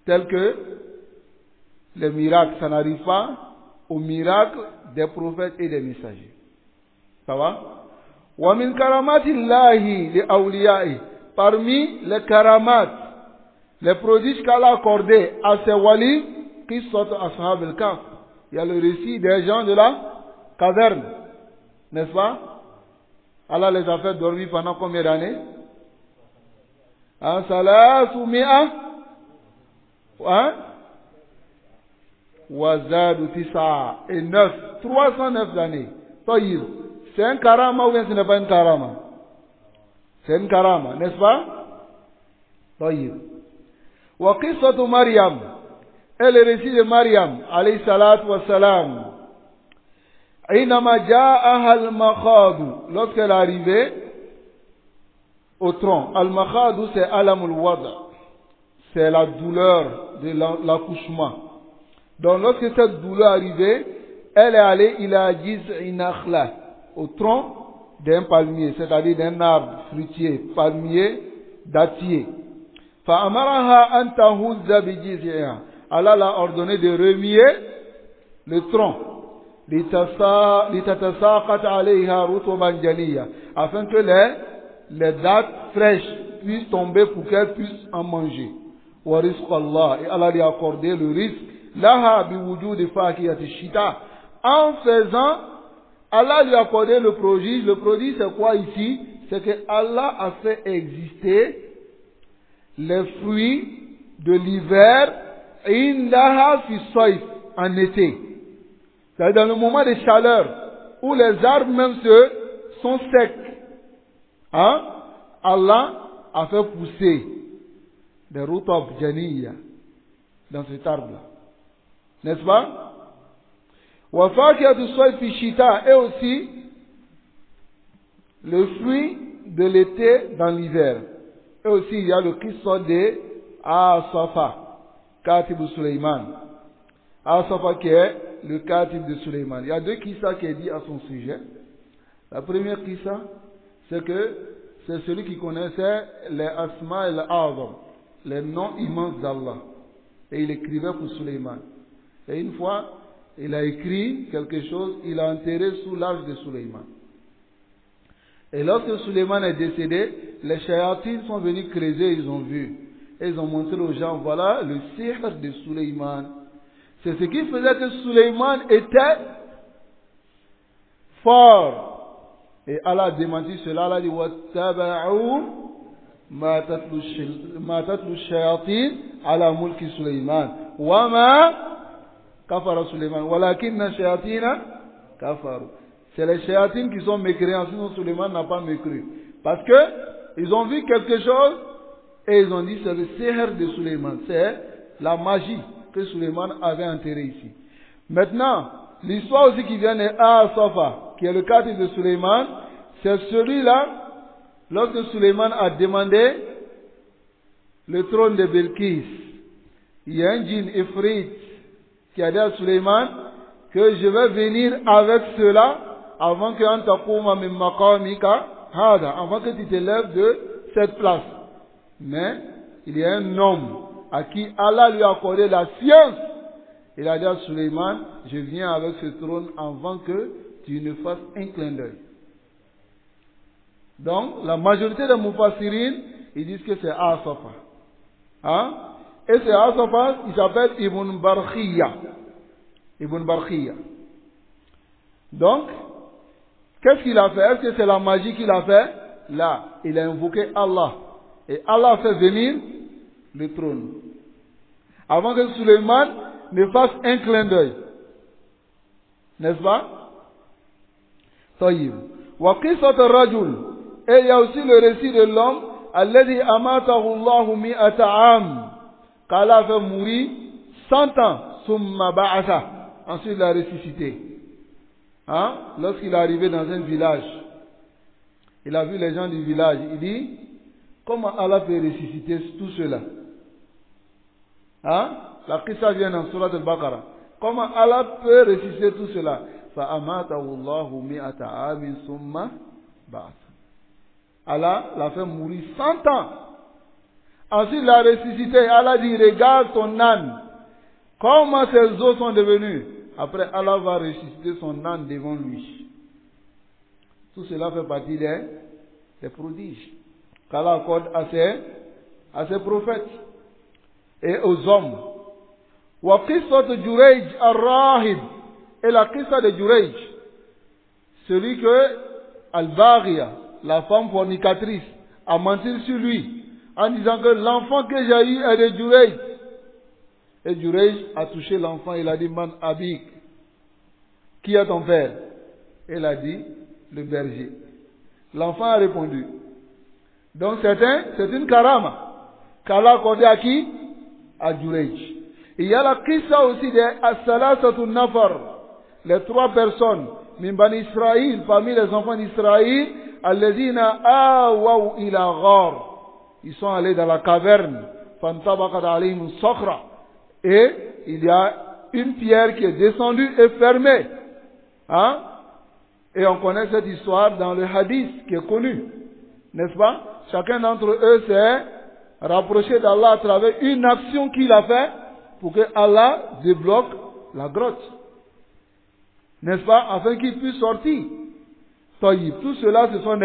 Tel que les miracles, ça n'arrive pas aux miracles des prophètes et des messagers. Ça va? Wa min karamatillahi li awliya'i. Parmi les karamat, les prodiges qu'Allah a accordés à ces walis qui sortent à Ashab al-Kahf. Il y a le récit des gens de la caverne. N'est-ce pas? Allah les a fait dormir pendant combien d'années? Salasu mi'a Wazadu Tisa et 9, 309 années. Taïr. C'est un karama ou bien ce n'est pas une karama? C'est une karama, n'est-ce pas? طيب. وقصة مريم et le récit de Mariam alayhi salatu wa salam. Inama ja'aha al-makhadu, lorsqu'elle est arrivée au tronc. Al-makhadu c'est alamul wada, c'est la douleur de l'accouchement. Donc lorsque cette douleur est arrivée, elle est allée ila jiz'i nakhla, au tronc d'un palmier, c'est-à-dire d'un arbre fruitier, palmier, dattier. Fa'amaraha an tahuzza bi jiz'iha, Allah l'a ordonné de remuer le tronc, afin que les dattes fraîches puissent tomber pour qu'elles puissent en manger. Et Allah lui a accordé le risque. En faisant, Allah lui a accordé le prodige. Le prodige c'est quoi ici? C'est que Allah a fait exister les fruits de l'hiver en été. C'est dans le moment de chaleur où les arbres même sont secs. Hein? Allah a fait pousser des rutab janiya dans cet arbre-là. N'est-ce pas? Et aussi le fruit de l'été dans l'hiver. Et aussi il y a le qissa de Asafa, Katib Suleiman. Asafa qui est le Katib de Suleiman. Il y a deux qissa qui est dit à son sujet. La première qissa, c'est que c'est celui qui connaissait les Asma et l'Azam, les noms immenses d'Allah. Et il écrivait pour Suleiman. Et une fois, il a écrit quelque chose, il a enterré sous l'arche de Suleiman. Et lorsque Suleiman est décédé, les shayatines sont venus creuser, ils ont vu. Et ils ont montré aux gens, voilà le sihr de Suleiman. C'est ce qui faisait que Suleiman était fort. Et Allah a démenti cela, Allah a dit, وَاتَّبَعُوا مَا تَتْلُو الشَّيَاطِينَ عَلَى مُلْكِ سُلَيْمَانَ وَمَا كَفَرَ سُلَيْمَانَ وَلَكِنَّ الشَّيَاطِينَ كَفَرُوا. C'est les shayatines qui sont mécréants, sinon Suleiman n'a pas mécru. Parce que ils ont vu quelque chose et ils ont dit c'est le sihr de Suleiman, c'est la magie que Suleiman avait enterrée ici. Maintenant, l'histoire aussi qui vient de Asafa, qui est le quartier de Suleiman, c'est celui-là, lorsque Suleiman a demandé le trône de Belkis, il y a un djinn Ifrit qui a dit à Suleiman que je vais venir avec cela avant que avant que tu te lèves de cette place. Mais il y a un homme à qui Allah lui a accordé la science. Il a dit à Suleiman, je viens avec ce trône avant que tu ne fasses un clin d'œil. Donc, la majorité des Mufassirin, ils disent que c'est Asafa. Hein? Et c'est Asafa, il s'appelle Ibn Barkhiya. Ibn Barkhiya. Donc, qu'est-ce qu'il a fait? Est-ce que c'est la magie qu'il a fait? Là, il a invoqué Allah. Et Allah a fait venir le trône. Avant que Suleiman ne fasse un clin d'œil. N'est-ce pas? Taïb. Wa qissat ar-rajul. Et il y a aussi le récit de l'homme, alladhi amatahu Allahu mi'ata am. Qu'Allah a fait mourir 100 ans. Summa ba'atha. Ensuite il a ressuscité. Hein? Lorsqu'il est arrivé dans un village, il a vu les gens du village. Il dit, comment Allah peut ressusciter tout cela? Hein? La qissa vient dans Surat al-Baqarah. Comment Allah peut ressusciter tout cela? Fa'amatahu Allahu mi'ata amin summa ba'atha. Allah l'a fait mourir 100 ans. Ensuite, il l'a ressuscité. Allah dit, regarde ton âne. Comment ses os sont devenus? Après, Allah va ressusciter son âne devant lui. Tout cela fait partie des prodiges qu'Allah accorde à ses prophètes et aux hommes. Wa qissat Jurayj ar-Rahib. Et la qissa de Jurayj, celui que Al-Baghiya, la femme fornicatrice, a menti sur lui en disant que l'enfant que j'ai eu est de Jurayj. Et Jurayj a touché l'enfant, il a dit, Man abik, qui est ton père? Il a dit, le berger. L'enfant a répondu. Donc c'est une karama qu'Allah a accordé à qui? À Jurayj. Il y a la qissa aussi des as-salasatu nafar, les 3 personnes, min bani Israël, parmi les enfants d'Israël, alladhina awaw ila ghar. Ils sont allés dans la caverne, fantabaqat alayhim sakhra, et il y a une pierre qui est descendue et fermée. Hein? Et on connaît cette histoire dans le hadith qui est connu, n'est-ce pas? Chacun d'entre eux s'est rapproché d'Allah à travers une action qu'il a faite pour que Allah débloque la grotte, n'est-ce pas? Afin qu'il puisse sortir. Tout cela, ce sont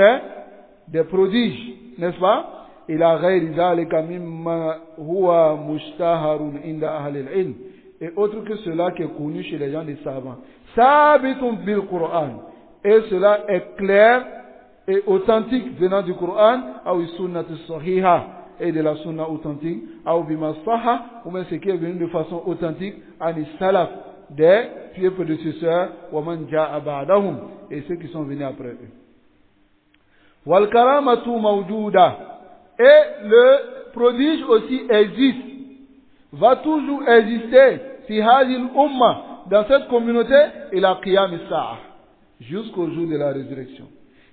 des prodiges, n'est-ce pas? إلى غير ذلك مما هو مشتهر عند أهل العلم, et autre que cela qui est connu chez les gens des savants. Sabitun bil Qur'an, et cela est clair et authentique venant du Coran, ou sunnat sahiha, et de la sunna authentique, ou bima sahha, ou même ce qui est venu de façon authentique ani salaf, des pieux prédécesseurs, wa man ja'a ba'dahum, et ceux qui sont venus après eux. Wal karamatu mawjuda, et le prodige aussi existe, va toujours exister, fi hadhihi al-umma, dans cette communauté, ila qiyam as-sa'a, jusqu'au jour de la résurrection.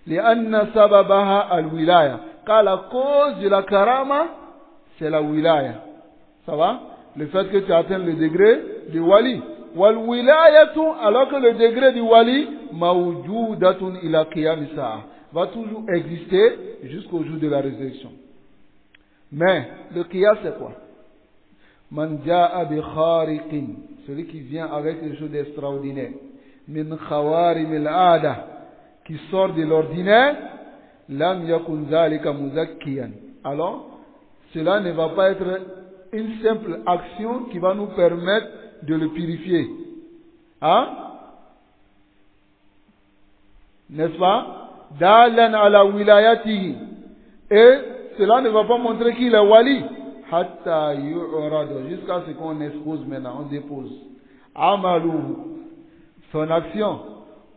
Li'anna sababaha al-wilaya, car la cause de la karama, c'est la wilaya. Ça va? Le fait que tu atteins le degré du wali. Wal wilayatu, alors que le degré du wali, mawjudatun ila qiyam as-sa'a, va toujours exister jusqu'au jour de la résurrection. Mais le qiyas c'est quoi? Man ja'a bi khariqin, celui qui vient avec quelque chose d'extraordinaire. Min khawarim al-ada, qui sort de l'ordinaire. Lam yakun zalika muzakkiyan. Alors, cela ne va pas être une simple action qui va nous permettre de le purifier. Hein? N'est-ce pas? Dalan ala wilayatihi. Et cela ne va pas montrer qu'il est wali. Hatta yu'rad, jusqu'à ce qu'on expose maintenant, on dépose. Amaluhu, son action.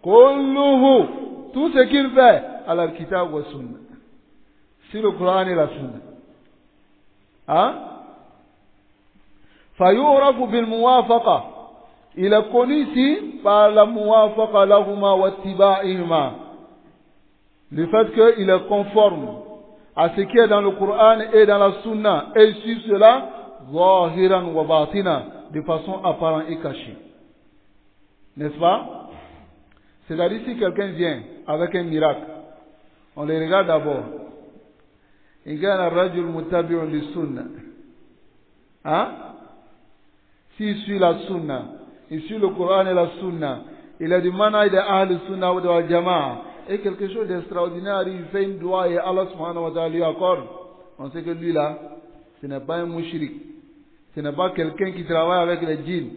Kulluhu, tout ce qu'il fait, ala al-kitab wa sunna. Sur le Coran et la sunna. Hein? Fayurafu bil muwafaqa. Il est connu ici par la muwafaqa lahuma wa ittiba'ihima. Le fait qu'il est conforme à ce qui est dans le Coran et dans la Sunna, et suivre cela, zahiran wa batina, de façon apparente et cachée. N'est-ce pas? C'est-à-dire si quelqu'un vient avec un miracle, on le regarde d'abord. Il gagne un rajul mutabi'un li Sunna. Hein? S'il suit la Sunna, il suit le Coran et la Sunna, il a du manhaj de Ahl Sunna ou de Al Jama'a, et quelque chose d'extraordinaire arrive, il fait une doigt et Allah subhanahu wa ta'ala lui accorde. On sait que lui là, ce n'est pas un mushrik. Ce n'est pas quelqu'un qui travaille avec les djinns.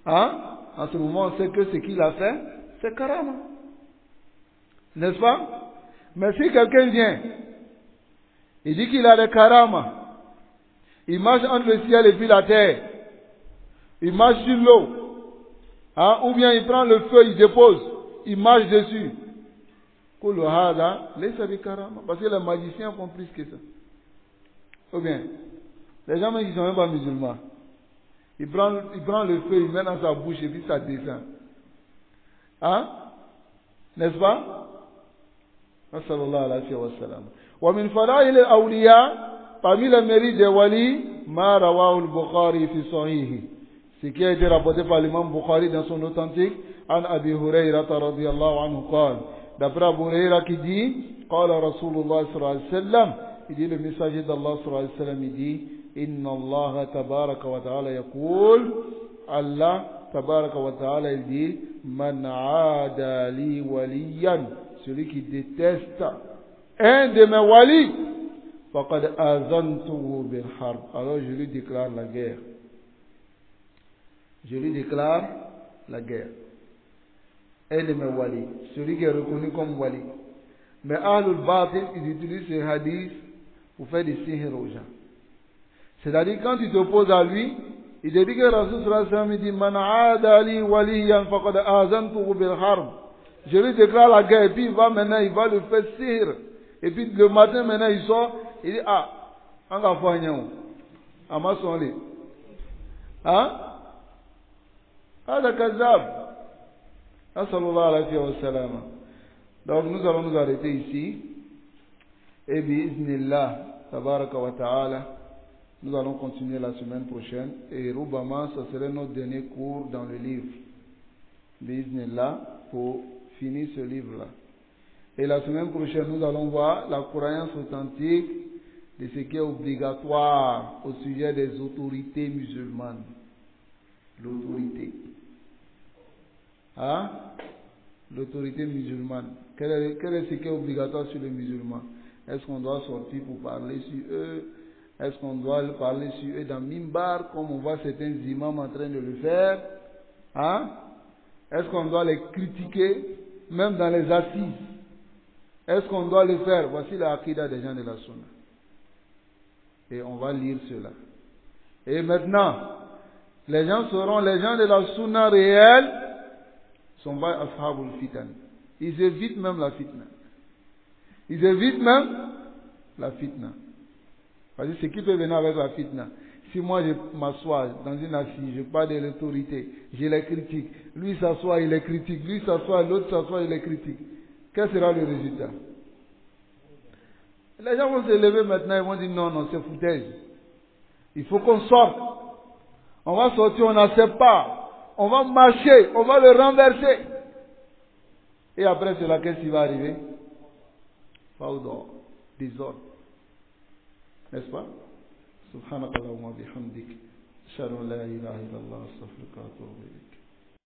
Hein? En ce moment, on sait que ce qu'il a fait, c'est karama. N'est-ce pas? Mais si quelqu'un vient, il dit qu'il a des karama, il marche entre le ciel et puis la terre, il marche sur l'eau, hein? Ou bien il prend le feu, il dépose, il marche dessus. Parce que les magiciens font plus que ça. Ou bien, les gens qui ne sont même pas musulmans, il prend le feu, il met dans sa bouche et puis ça descend. Hein? N'est-ce pas? Sallallahu alayhi wa sallam. Wa min fadail al-awliya, parmi les mérites des wali, ma rawahu al-Bukhari fi sahihi. Ce qui a été rapporté par l'imam Bukhari dans son authentique, an Abi Hurayrata radiyallahu anhu qala. D'après Abu Huraira qui dit, Qala Rasulullah sallallahu alayhi wa sallam, il dit le messager d'Allah sallallahu alayhi wa sallam, il dit, Inna Allah tabaraka wa ta'ala yaqul, Allah tabaraka wa ta'ala il dit, Man aada li waliyan, celui qui déteste un de mes walis, faqad azantuhu bil harb, alors je lui déclare la guerre. Je lui déclare la guerre. Un de mes wali, celui qui est reconnu comme wali. Mais Ahlul Batil, ils utilisent ces hadiths pour faire des sihr aux gens. C'est-à-dire, quand tu t'opposes à lui, il te dit que Rasul sallallahu alayhi wa sallam dit, Man aada li waliyan faqad azantuhu bil harb. Je lui déclare la guerre, et puis il va maintenant, il va le faire sihr. Et puis le matin maintenant, il sort, il dit, ah, on va faire un yon. Amassons-les. Hein? Ah, le kazab. Sallallahu alayhi wa sallam. Donc nous allons nous arrêter ici. Et bi'iznillah, tabaraka wa ta'ala, nous allons continuer la semaine prochaine. Et Roubama, ce serait notre dernier cours dans le livre. Bi'iznillah, pour finir ce livre-là. Et la semaine prochaine, nous allons voir la croyance authentique de ce qui est obligatoire au sujet des autorités musulmanes. L'autorité. Hein? L'autorité musulmane. Quel est ce qui est obligatoire sur les musulmans? Est-ce qu'on doit sortir pour parler sur eux? Est-ce qu'on doit parler sur eux dans Mimbar, comme on voit certains imams en train de le faire? Hein? Est-ce qu'on doit les critiquer, même dans les assises? Est-ce qu'on doit le faire? Voici la akida des gens de la Sunna. Et on va lire cela. Et maintenant, les gens seront les gens de la Sunna réelle, sont pas ashabul fitan. Ils évitent même la fitna. Ils évitent même la fitna. Parce que ce qui peut venir avec la fitna. Si moi je m'assois dans une assise, je parle de l'autorité, je les critique. Lui s'assoit, il les critique. Lui s'assoit, l'autre s'assoit, il les critique. Quel sera le résultat? Les gens vont se lever maintenant et vont dire non, non, c'est foutaise. Il faut qu'on sorte. On va sortir, on n'accepte pas. On va marcher, on va le renverser. Et après cela, qu'est-ce qui va arriver? Fawda, désordre. N'est-ce pas? Subhanakallahumma bihamdik. Ashhadu an la ilaha illallah, astaghfiruka wa atubu ilayk.